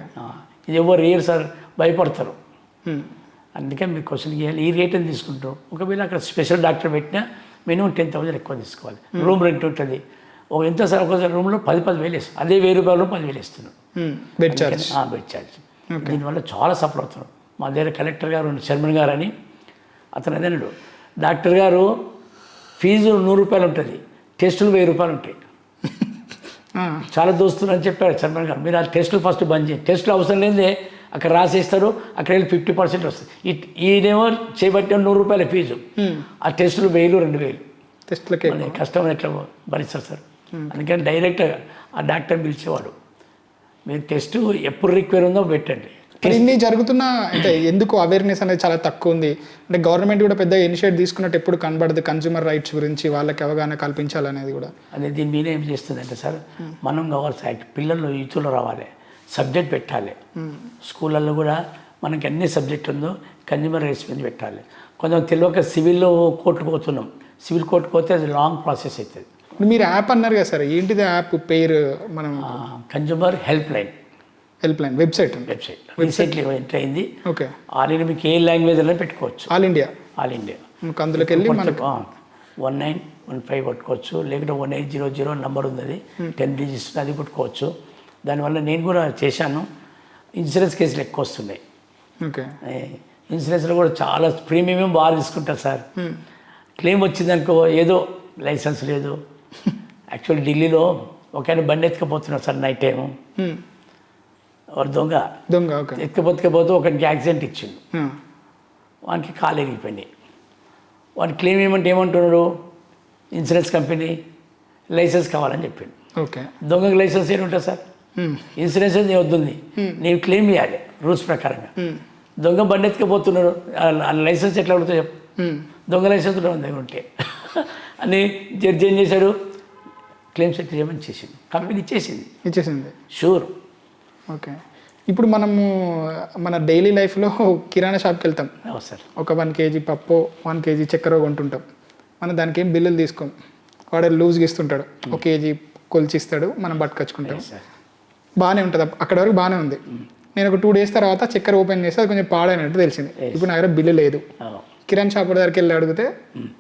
ఇది ఎవరు రేరు సార్, భయపడతారు. అందుకే మీరు క్వశ్చన్ చేయాలి ఈ రేట్ అని తీసుకుంటాం. ఒకవేళ అక్కడ స్పెషల్ డాక్టర్ పెట్టినా మినిమం 10,000 ఎక్కువ తీసుకోవాలి. రూమ్ రెంట్ ఉంటుంది. ఎంత సార్ ఒకసారి రూమ్లో 10,000 వేస్తాం. అదే ₹1000 10,000 ఇస్తున్నాం బెడ్ చార్జ్. Bed charge. దీనివల్ల చాలా సఫర్ అవుతున్నాం. మా దగ్గర కలెక్టర్ గారు శర్మన్ గారు అని అతను అదేనాడు, డాక్టర్ గారు ఫీజు ₹100 ఉంటుంది, టెస్టులు ₹1000 ఉంటాయి. చాలా దోస్తులు అని చెప్పారు శర్మన్ గారు, మీరు ఆ టెస్టులు ఫస్ట్ బంద్ చేయండి. టెస్టులు అవసరం లేదే అక్కడ రాసేస్తారు, అక్కడ వెళ్ళి 50% వస్తుంది. ఈయనేమో చేపట్టిన ₹100 ఫీజు, ఆ టెస్టులు 1000 2000 టెస్ట్లకే కష్టం ఎట్లా భరిస్తారు సార్. అందుకని డైరెక్ట్గా ఆ డాక్టర్ పిలిచేవాడు, మీరు టెస్ట్ ఎప్పుడు రిక్వైర్ ఉందో పెట్టండి. ఇన్ని జరుగుతున్నా అంటే ఎందుకు అవేర్నెస్ అనేది చాలా తక్కువ ఉంది అంటే గవర్నమెంట్ కూడా పెద్ద ఇనిషియేట్ తీసుకున్నట్టు ఎప్పుడు కనబడదు కన్జ్యూమర్ రైట్స్ గురించి వాళ్ళకి అవగాహన కల్పించాలనేది కూడా. అదే దీని మీద ఏం చేస్తుందంటే సార్, మనం కావాల్సిన పిల్లలు యూత్లో రావాలి, సబ్జెక్ట్ పెట్టాలి. స్కూళ్ళల్లో కూడా మనకి అన్ని సబ్జెక్ట్ ఉందో కన్జ్యూమర్ రైట్స్ మీద పెట్టాలి. కొంచెం తెలియక సివిల్లో కోర్టుకు పోతున్నాం, సివిల్ కోర్టుకు పోతే అది లాంగ్ ప్రాసెస్ అవుతుంది. మీరు యాప్ అన్నారు కదా సార్, ఏంటిది యాప్ పేరు? మనం consumer help line website recently enter అయింది. ఓకే, ఆల్ ఇండియా మీకు ఏ లాంగ్వేజ్ అయినా పెట్టుకోవచ్చు. ఆల్ ఇండియా అందులోకి వెళ్ళి 1915 కొట్టుకోవచ్చు, లేకుంటే 1800 నెంబర్ ఉంది, అది 10 digits అది కొట్టుకోవచ్చు. దానివల్ల నేను కూడా చేశాను. ఇన్సూరెన్స్ కేసులు ఎక్కువ వస్తున్నాయి. ఓకే, ఇన్సూరెన్స్లో కూడా చాలా ప్రీమియం బాగా తీసుకుంటారు సార్. క్లెయిమ్ వచ్చిందనుకో, ఏదో లైసెన్స్ లేదు. యాక్చువల్లీ ఢిల్లీలో ఒక ఆయన బండి ఎత్తుకపోతున్నాడు సార్ నైట్ టైము, వాడు దొంగ ఎత్తుకపోతే ఒకరికి యాక్సిడెంట్ ఇచ్చిండు, వానికి కాలు ఎరిగిపోయినాయి. వాడిని క్లెయిమ్ ఏమంటే ఏమంటున్నాడు, ఇన్సూరెన్స్ కంపెనీ లైసెన్స్ కావాలని చెప్పిండు. ఓకే, దొంగకి లైసెన్స్ ఏమి ఉంటుంది సార్, ఇన్సూరెన్స్ ఏది వద్దుంది, నేను క్లెయిమ్ చేయాలి రూల్స్ ప్రకారంగా. దొంగ బండి ఎత్తుకపోతున్నాడు, లైసెన్స్ ఎట్లా అడుగుతా చెప్పు, దొంగ లైసెన్స్ ఉంది ఉంటే అని జడ్జి ఏం చేశాడు, క్లెయిమ్స్ ఎట్లా చేయమని చేసింది, కంపెనీ ఇచ్చేసింది షూర్. ఓకే, ఇప్పుడు మనము మన డైలీ లైఫ్లో కిరాణా షాప్కి వెళ్తాం సార్, ఒక 1 kg పప్పు 1 kg చక్కెర కొంటుంటాం. మనం దానికి ఏం బిల్లులు తీసుకోం, వాడు లూజ్గా ఇస్తుంటాడు, 1 kg కొలిచిస్తాడు, మనం పట్టుకొచ్చుకుంటాం. బాగానే ఉంటుంది, అక్కడ వరకు బాగానే ఉంది. నేను ఒక 2 days తర్వాత చక్కెర ఓపెన్ చేస్తే అది కొంచెం పాడైనట్టు తెలిసింది. ఇప్పుడు నా దగ్గర బిల్లు లేదు, కిరాణా షాప్ దగ్గరికి వెళ్ళి అడిగితే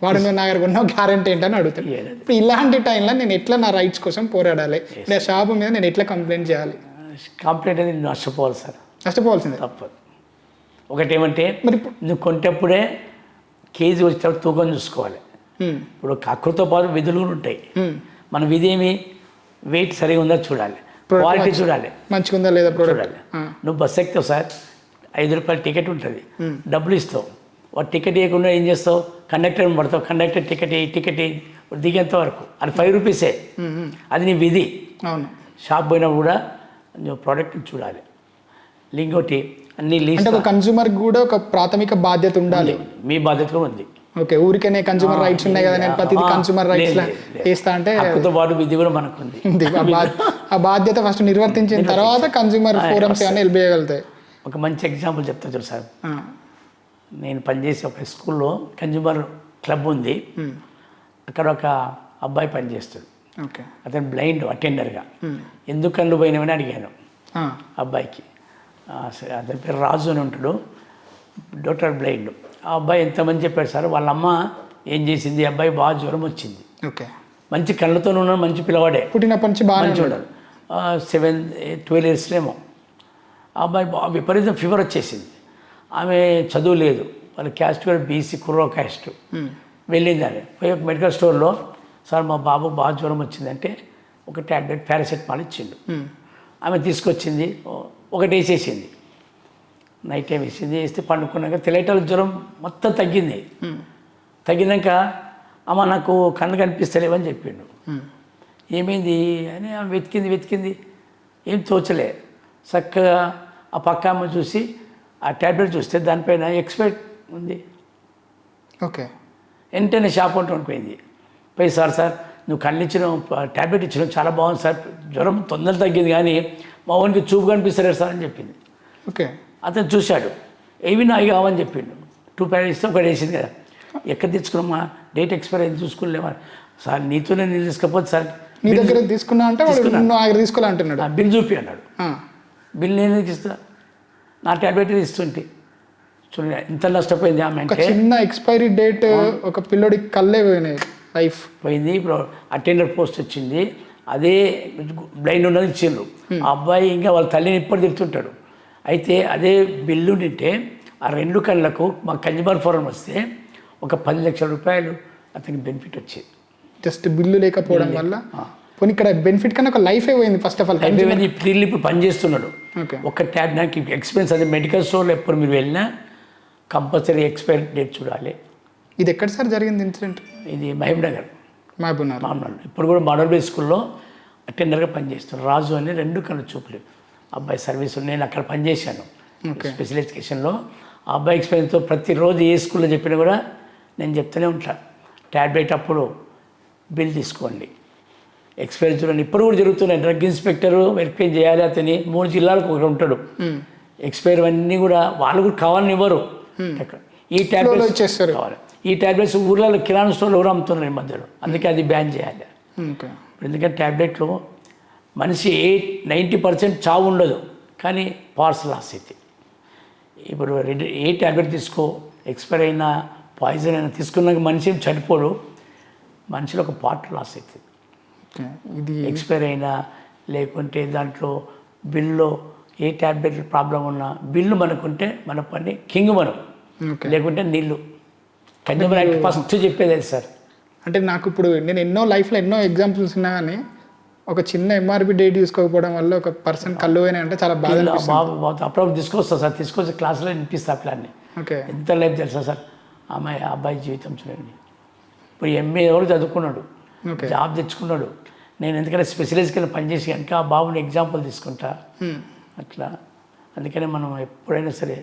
వాడు నువ్వు నా దగ్గర ఉన్నావు గ్యారెంటీ ఏంటని అడుగుతాడు. ఇప్పుడు ఇలాంటి టైంలో నేను ఎట్లా నా రైట్స్ కోసం పోరాడాలి, నా షాప్ మీద నేను ఎట్లా కంప్లైంట్ చేయాలి? కంప్లైంట్ అనేది నష్టపోవాలి సార్, నష్టపోవాల్సిందే, తప్పదు. ఒకటి ఏమంటే మరి నువ్వు కొంటప్పుడే కేజీ వచ్చేటప్పుడు తూకం చూసుకోవాలి. ఇప్పుడు కక్కుతో పాటు విధులు కూడా ఉంటాయి. మన విధి ఏమి, వెయిట్ సరిగా ఉందా చూడాలి, క్వాలిటీ చూడాలి, మంచిగా ఉందా లేదా చూడాలి. నువ్వు బస్సు ఎక్కుతావు సార్, ₹5 టికెట్ ఉంటుంది, డబ్బులు ఇస్తావు, వాడు టికెట్ ఇవ్వకుండా ఏం చేస్తావు, కండక్టర్ పడతావు, కండక్టర్ టికెట్ దిగేంత వరకు అది ₹5. అది నీ విధి. అవును, షాప్ పోయినప్పుడు కూడా నువ్వు ప్రోడక్ట్ని చూడాలి. ఇంకోటి అన్ని లీస్ట్, ఒక కన్జ్యూమర్ కూడా ఒక ప్రాథమిక బాధ్యత ఉండాలి. మీ బాధ్యత కూడా ఉంది. ఓకే, ఊరికనే కన్జ్యూమర్ రైట్స్ ఉన్నాయి కదా, నేను ప్రతిదీ కన్జ్యూమర్ రైట్స్ చేస్తా అంటే హక్కుతో పాటు విధి కూడా మనకు ఉంది. ఆ బాధ్యత ఫస్ట్ నిర్వర్తించిన తర్వాత కన్జ్యూమర్ ఫోరమ్స్ అని హెల్ప్ చేయగలుగుతాయి. ఒక మంచి ఎగ్జాంపుల్ చెప్తా చూడు సార్, నేను పనిచేసే ఒక స్కూల్లో కన్జ్యూమర్ క్లబ్ ఉంది, అక్కడ ఒక అబ్బాయి పనిచేస్తాడు. ఓకే, అతను బ్లైండ్ అటెండర్గా. ఎందుకు కళ్ళు పోయినామని అడిగాను అబ్బాయికి. అతని పేరు రాజు అని ఉంటాడు, డాక్టర్ బ్లైండ్. ఆ అబ్బాయి ఎంతమంది చెప్పాడు సార్, వాళ్ళ అమ్మ ఏం చేసింది, అబ్బాయి బాగా జ్వరం వచ్చింది. ఓకే, మంచి కళ్ళతో ఉన్నాడు, మంచి పిల్లవాడే, పుట్టినప్పటి నుంచి బాగా చూడాలి, 12 years ఏమో. ఆ అబ్బాయి బాగా విపరీతం ఫీవర్ వచ్చేసింది. ఆమె చదువు లేదు, వాళ్ళ క్యాస్ట్ కూడా బీసీ కుర్రో క్యాస్ట్. వెళ్ళింది అని పోయి ఒక మెడికల్ స్టోర్లో, సార్ మా బాబు బాగా జ్వరం వచ్చిందంటే ఒక ట్యాబ్లెట్ పారాసెటమాల్ ఇచ్చిండు. ఆమె తీసుకొచ్చింది, ఒకటి వేసేసింది, నైట్ టైం వేస్తే పండుకున్నాక తెల్లటల జ్వరం మొత్తం తగ్గింది. తగ్గినాక అమ్మ నాకు కళ్ళు కనిపిస్తలేవని చెప్పిండు. ఏమైంది అని ఆమె వెతికింది, ఏం తోచలే. చక్కగా ఆ పక్క అమ్మ చూసి ఆ ట్యాబ్లెట్ చూస్తే దానిపైన ఎక్స్పైర్ ఉంది. ఓకే, వెంటనే షాప్ ఉండిపోయింది. పోయి సార్ నువ్వు కళ్ళు ఇచ్చిన ట్యాబ్లెట్ ఇచ్చినావు చాలా బాగుంది సార్, జ్వరం తొందరగా తగ్గింది, కానీ మా ఓన్కి చూపు కనిపిస్తలేదు సార్ అని చెప్పింది. ఓకే, అతను చూశాడు, ఏవి నాయి కావని చెప్పిండు. 2 ప్యాకెట్స్ ఇస్తే ఒకటి వేసింది కదా, ఎక్కడ తెచ్చుకున్నామా, డేట్ ఎక్స్పైర్ అయింది చూసుకునేవా సార్, నీతోనే నేను తీసుకపోతే సార్ నీ దగ్గర తీసుకున్నా అంటే తీసుకోవాలి అంటున్నాడు. బిల్ చూపి అన్నాడు. బిల్ నేను ఇస్తా, నా ట్యాబ్లెట్ ఇస్తుంటే చూడండి ఎంత నష్టపోయింది ఆమె ఒక అంటే. చిన్న ఎక్స్పైరీ డేట్ ఒక పిల్లోడికి కళ్ళే పోయినాయి లైఫ్ పోయింది. ఇప్పుడు అటెండర్ పోస్ట్ వచ్చింది, అదే బ్లైండ్ ఉన్నది ఇచ్చిండ్రు. ఆ అబ్బాయి ఇంకా వాళ్ళ తల్లిని ఇప్పుడు తిడుతుంటాడు. అయితే అదే బిల్లు ఉంటే ఆ 2 కళ్ళకు మా కన్జ్యూమర్ ఫోరం వస్తే ఒక 10 లక్షల రూపాయలు అతనికి బెనిఫిట్ వచ్చేది. జస్ట్ బిల్లు లేకపోవడం వల్ల పోనీ ఇక్కడ బెనిఫిట్ కన్నా ఒక లైఫ్ అయిపోయింది. ఫస్ట్ ఆఫ్ ఆల్ అయిపోయింది. ఇప్పుడు పని చేస్తున్నాడు. ఓకే, ఒక ట్యాబ్ నాకు ఎక్స్పీరియన్స్ అదే మెడికల్ స్టోర్లో ఎప్పుడు మీరు వెళ్ళినా కంపల్సరీ ఎక్స్పైరీ డేట్ చూడాలి. ఇది ఎక్కడ సార్ జరిగింది ఇన్సిడెంట్? ఇది మహబూబ్నగర్. మహబూబ్నగర్. ఇప్పుడు కూడా మోడల్ బేస్ స్కూల్లో అటెండర్గా పనిచేస్తున్నాను. రాజు అని 2 కళ్ళు చూపులు అబ్బాయి సర్వీస్. నేను అక్కడ పనిచేశాను స్పెషల్ ఎడ్యుకేషన్లో. ఆ అబ్బాయి ఎక్స్పీరియన్స్తో ప్రతిరోజు ఏ స్కూల్లో చెప్పినా కూడా నేను చెప్తూనే ఉంటాను, ట్యాబ్లెట్ అప్పుడు బిల్ తీసుకోండి, ఎక్స్పైరీ చూడండి. ఇప్పుడు కూడా జరుగుతున్నాయి. డ్రగ్ ఇన్స్పెక్టరు వెరిఫై చేయాలి, అతని 3 జిల్లాలకు ఒకటి ఉంటాడు. ఎక్స్పైరీ అన్నీ కూడా వాళ్ళు కూడా కావాలని ఇవ్వరు. ఈ ట్యాబ్లెట్స్ చేస్తారు కావాలి. ఈ ట్యాబ్లెట్స్ ఊళ్ళలో కిరాణా స్టోర్లో ఎవరు అమ్ముతున్నారు ఈ మధ్యలో, అందుకే అది బ్యాన్ చేయాలి. ఎందుకంటే ట్యాబ్లెట్లు మనిషి 90% చావు ఉండదు, కానీ పార్ట్స్ లాస్ అవుతాయి. ఇప్పుడు ఏ ట్యాబ్లెట్ తీసుకో, ఎక్స్పైర్ అయినా పాయిజన్ అయినా తీసుకున్నాక మనిషి ఏం చనిపోడు, మనిషిలో ఒక పార్ట్ లాస్ అవుతుంది. ఇది ఎక్స్పైర్ అయినా లేకుంటే దాంట్లో బిల్లో ఏ ట్యాబ్లెట్ ప్రాబ్లం ఉన్నా బిల్లు మనకుంటే మన పని కింగ్ మనం, లేకుంటే నీళ్ళు. కన్జ్యూమర్ యాక్ట్ ఫస్ట్ చెప్పేది అది సార్. అంటే నాకు ఇప్పుడు నేను లైఫ్లో ఎన్నో ఎగ్జాంపుల్స్ ఉన్నా కానీ ఒక చిన్న ఎంఆర్పి డేట్ తీసుకోకపోవడం వల్ల ఒక పర్సన్ కళ్ళు పోయినా అంటే చాలా బాధ. అప్పుడప్పుడు తీసుకొస్తా సార్, తీసుకొచ్చి క్లాసులో వినిపిస్తా ప్లాన్ని. ఓకే, ఎంత లైఫ్ తెలుసా సార్ అబ్బాయి జీవితం చూడండి. ఇప్పుడు ఎంఏ ఎవరు చదువుకున్నాడు, జాబ్ తెచ్చుకున్నాడు. నేను ఎందుకంటే స్పెషలైజ్కి వెళ్ళి పనిచేసి కనుక ఆ బాబుని ఎగ్జాంపుల్ తీసుకుంటా అట్లా. అందుకని మనం ఎప్పుడైనా సరే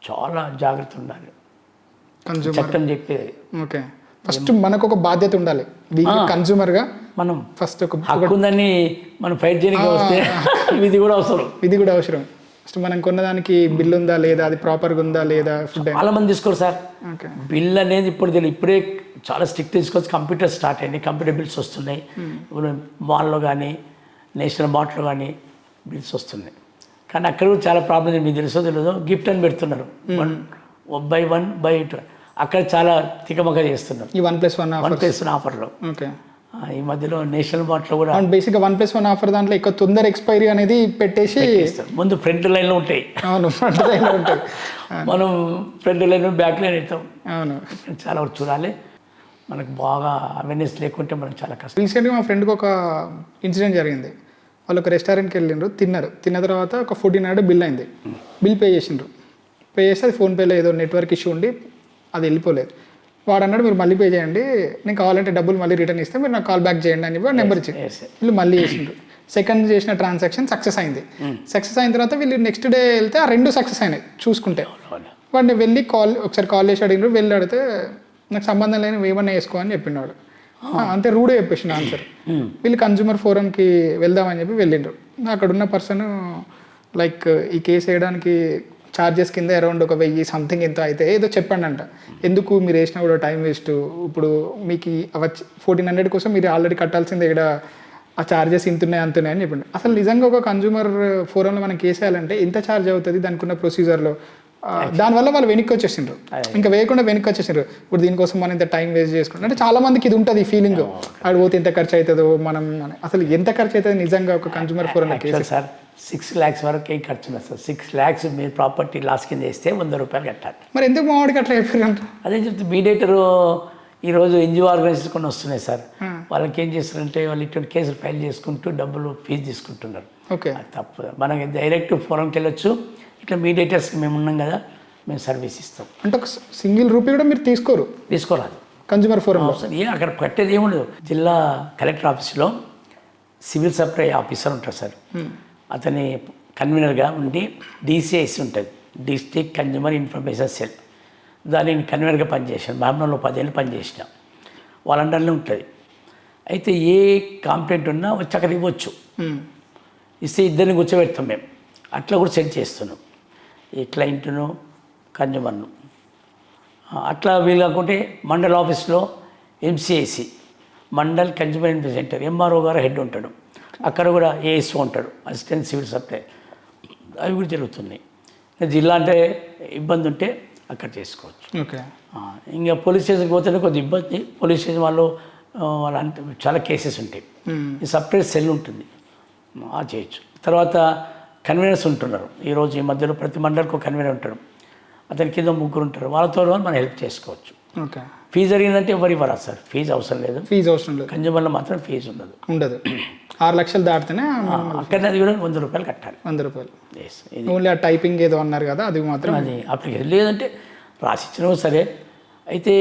చాలా జాగ్రత్త ఉండాలి. చట్టం చెప్పేది. ఓకే, ఫస్ట్ మనకు ఒక బాధ్యత ఉండాలి కన్జ్యూమర్గా. మనం ఫస్ట్ ఒక హక్కు ఉందని మనం ఫైట్ చేయడానికి వస్తే ఇది కూడా అవసరం. ఫస్ట్ మనం కొన్నదానికి బిల్ ఉందా లేదా, అది ప్రాపర్గా ఉందా లేదా. చాలా మంది తీసుకోరు సార్ బిల్ అనేది. ఇప్పుడే చాలా స్ట్రిక్ట్ తీసుకోవచ్చు. కంప్యూటర్ స్టార్ట్ అయింది, కంప్యూటర్ బిల్స్ వస్తున్నాయి. ఇప్పుడు మాల్లో కానీ నేషనల్ మార్ట్లో కానీ బిల్స్ వస్తున్నాయి. కానీ అక్కడ కూడా చాలా ప్రాబ్లమ్. మీకు తెలియదు గిఫ్ట్ అని పెడుతున్నారు, 1/1/2. అక్కడ చాలా తికమక చేస్తున్నారు ఈ 1+1 ఆఫర్లో. ఓకే, ఈ మధ్యలో నేషనల్ మార్ట్లో కూడా బేసిక్గా 1+1 ఆఫర్ దాంట్లో ఎక్కువ తొందర ఎక్స్పైరీ అనేది పెట్టేసి ముందు ఫ్రంట్ లైన్లో ఉంటాయి. అవును, ఫ్రంట్ లైన్లో ఉంటాయి. మనం ఫ్రంట్ లైన్ బ్యాక్ లైన్ అవుతాం. అవును, చాలా వరకు చూడాలి. మనకు బాగా అవేర్నెస్ లేకుంటే మనకు చాలా కష్టం. రీసెంట్గా మా ఫ్రెండ్కి ఒక ఇన్సిడెంట్ జరిగింది. వాళ్ళు ఒక రెస్టారెంట్కి వెళ్ళిండ్రు, తిన్న తర్వాత ఒక 1400 బిల్ అయింది. బిల్ పే చేసిండ్రు. పే చేస్తే అది ఫోన్పేలో ఏదో నెట్వర్క్ ఇష్యూ ఉండి అది వెళ్ళిపోలేదు. వాడు అన్నాడు మీరు మళ్ళీ పే చేయండి, నేను కావాలంటే డబ్బులు మళ్ళీ రిటర్న్ ఇస్తే మీరు నాకు కాల్ బ్యాక్ చేయండి అని చెప్పి నెంబర్ ఇచ్చింది. వీళ్ళు మళ్ళీ చేసిండ్రు. సెకండ్ చేసిన ట్రాన్సాక్షన్ సక్సెస్ అయింది. సక్సెస్ అయిన తర్వాత వీళ్ళు నెక్స్ట్ డే వెళ్తే ఆ 2 సక్సెస్ అయినాయి చూసుకుంటే. వాడిని వెళ్ళి ఒకసారి కాల్ చేసి అడిగినారు. వెళ్ళి అడిగితే నాకు సంబంధం లేని ఏమన్నా వేసుకో అని చెప్పిండు. అంతే రూడే చెప్పేసిన ఆన్సర్. వీళ్ళు కన్జ్యూమర్ ఫోరంకి వెళ్దామని చెప్పి వెళ్ళిండ్రు. అక్కడ ఉన్న పర్సన్ లైక్ ఈ కేసు వేయడానికి ఛార్జెస్ కింద అరౌండ్ ఒక 1000 సంథింగ్ ఎంతో అయితే ఏదో చెప్పండి. ఎందుకు మీరు వేసినా కూడా టైం వేస్ట్, ఇప్పుడు మీకు 1400 కోసం మీరు ఆల్రెడీ కట్టాల్సిందే, ఇక్కడ ఆ ఛార్జెస్ ఇంతున్నాయి అంతున్నాయి అని చెప్పండి. అసలు నిజంగా ఒక కన్జ్యూమర్ ఫోరంలో మనం కేసు వేయాలంటే ఎంత ఛార్జ్ అవుతుంది దానికి ఉన్న ప్రొసీజర్లో, దానివల్ల వాళ్ళు వెనక్కి వచ్చేసిండ్రు. ఇంకా వేయకుండా వెనక్కి వచ్చేసిండ్రు. ఇప్పుడు దీనికోసం మనం ఇంత టైం వేస్ట్ చేసుకుంటాం అంటే చాలా మందికి ఇది ఉంటుంది ఫీలింగ్, ఆడ పోతే ఎంత ఖర్చు అవుతుందో మనం. అసలు ఎంత ఖర్చు అవుతుంది నిజంగా ఒక కన్జ్యూమర్ ఫోరంలో కేసు? సార్ 6 lakhs వరకు ఏం ఖర్చు ఉంది సార్. 6 lakhs మీరు ప్రాపర్టీ లాస్ కింద వేస్తే 100 రూపాయలు కట్టాలి. మరి ఎందుకు మావాడికి అట్లా చెప్పారు? అదే చెప్తే మీడియేటరు ఈరోజు ఎన్జిఓ ఆర్గనైజేషన్ కొన్ని వస్తున్నాయి సార్. వాళ్ళకి ఏం చేస్తారంటే వాళ్ళు ఇటువంటి కేసులు ఫైల్ చేసుకుంటూ డబ్బులు ఫీజు తీసుకుంటున్నారు. ఓకే, అది తప్పు. మనకి డైరెక్ట్ ఫోరంకి వెళ్ళొచ్చు. ఇట్లా మీడియేటర్స్కి మేము ఉన్నాం కదా, మేము సర్వీస్ ఇస్తాం. అంటే ఒక సింగిల్ రూపీ కూడా మీరు తీసుకోరాదు కన్జ్యూమర్ ఫోరం. అక్కడ కట్టేది ఏముండదు. జిల్లా కలెక్టర్ ఆఫీస్లో సివిల్ సప్లై ఆఫీసర్ ఉంటారు సార్. అతని కన్వీనర్గా ఉండి DCIS ఉంటుంది, డిస్ట్రిక్ట్ కన్జ్యూమర్ ఇన్ఫర్మేషన్ సెల్. దానిని కన్వీనర్గా పనిచేసాను. మహబూబ్నగర్లో 10 ఏళ్ళు పనిచేసిన. వాళ్ళ అండర్లో ఉంటుంది. అయితే ఏ కంప్లైంట్ ఉన్నా వచ్చి అక్కడ ఇవ్వచ్చు. ఇస్తే ఇద్దరిని కూర్చోబెడతాం మేము. అట్లా కూడా సెట్ చేస్తున్నాం ఈ క్లయింట్ను కన్జ్యూమర్ను. అట్లా వీలకుంటే మండల్ ఆఫీస్లో MCIC mandal consumer information centre, MRO గారు హెడ్ ఉంటాడు. అక్కడ కూడా ASO ఉంటాడు, అసిస్టెంట్ సివిల్ సప్లై. అవి కూడా జరుగుతున్నాయి. జిల్లా అంటే ఇబ్బంది ఉంటే అక్కడ చేసుకోవచ్చు. ఓకే. ఇంకా పోలీస్ స్టేషన్కి పోతేనే కొద్ది ఇబ్బంది. పోలీస్ స్టేషన్ వాళ్ళు వాళ్ళ అంటే చాలా కేసెస్ ఉంటాయి. ఈ సపరేట్ సెల్ ఉంటుంది, చేయొచ్చు. తర్వాత కన్వీనర్స్ ఉంటున్నారు. ఈరోజు ఈ మధ్యలో ప్రతి మండలికి ఒక కన్వీనర్ ఉంటారు, అతని కింద 3 ఉంటారు. వాళ్ళతో మనం హెల్ప్ చేసుకోవచ్చు. ఓకే. ఫీజు జరిగిందంటే ఎవరు ఇవ్వరా సార్? ఫీజు అవసరం లేదు. ఫీజు అవసరం లేదు. కన్జ్యూమర్లో మాత్రం ఫీజు ఉండదు. 6 లక్షలు దాటితేనే అక్కడనే అది కూడా 100 రూపాయలు కట్టాలి. 100 రూపాయలు. ఎస్. ఓన్లీ ఆ టైపింగ్ ఏదో అన్నారు కదా, అది మాత్రం అది అప్లికేషన్. లేదంటే రాసిచ్చినా సరే. అయితే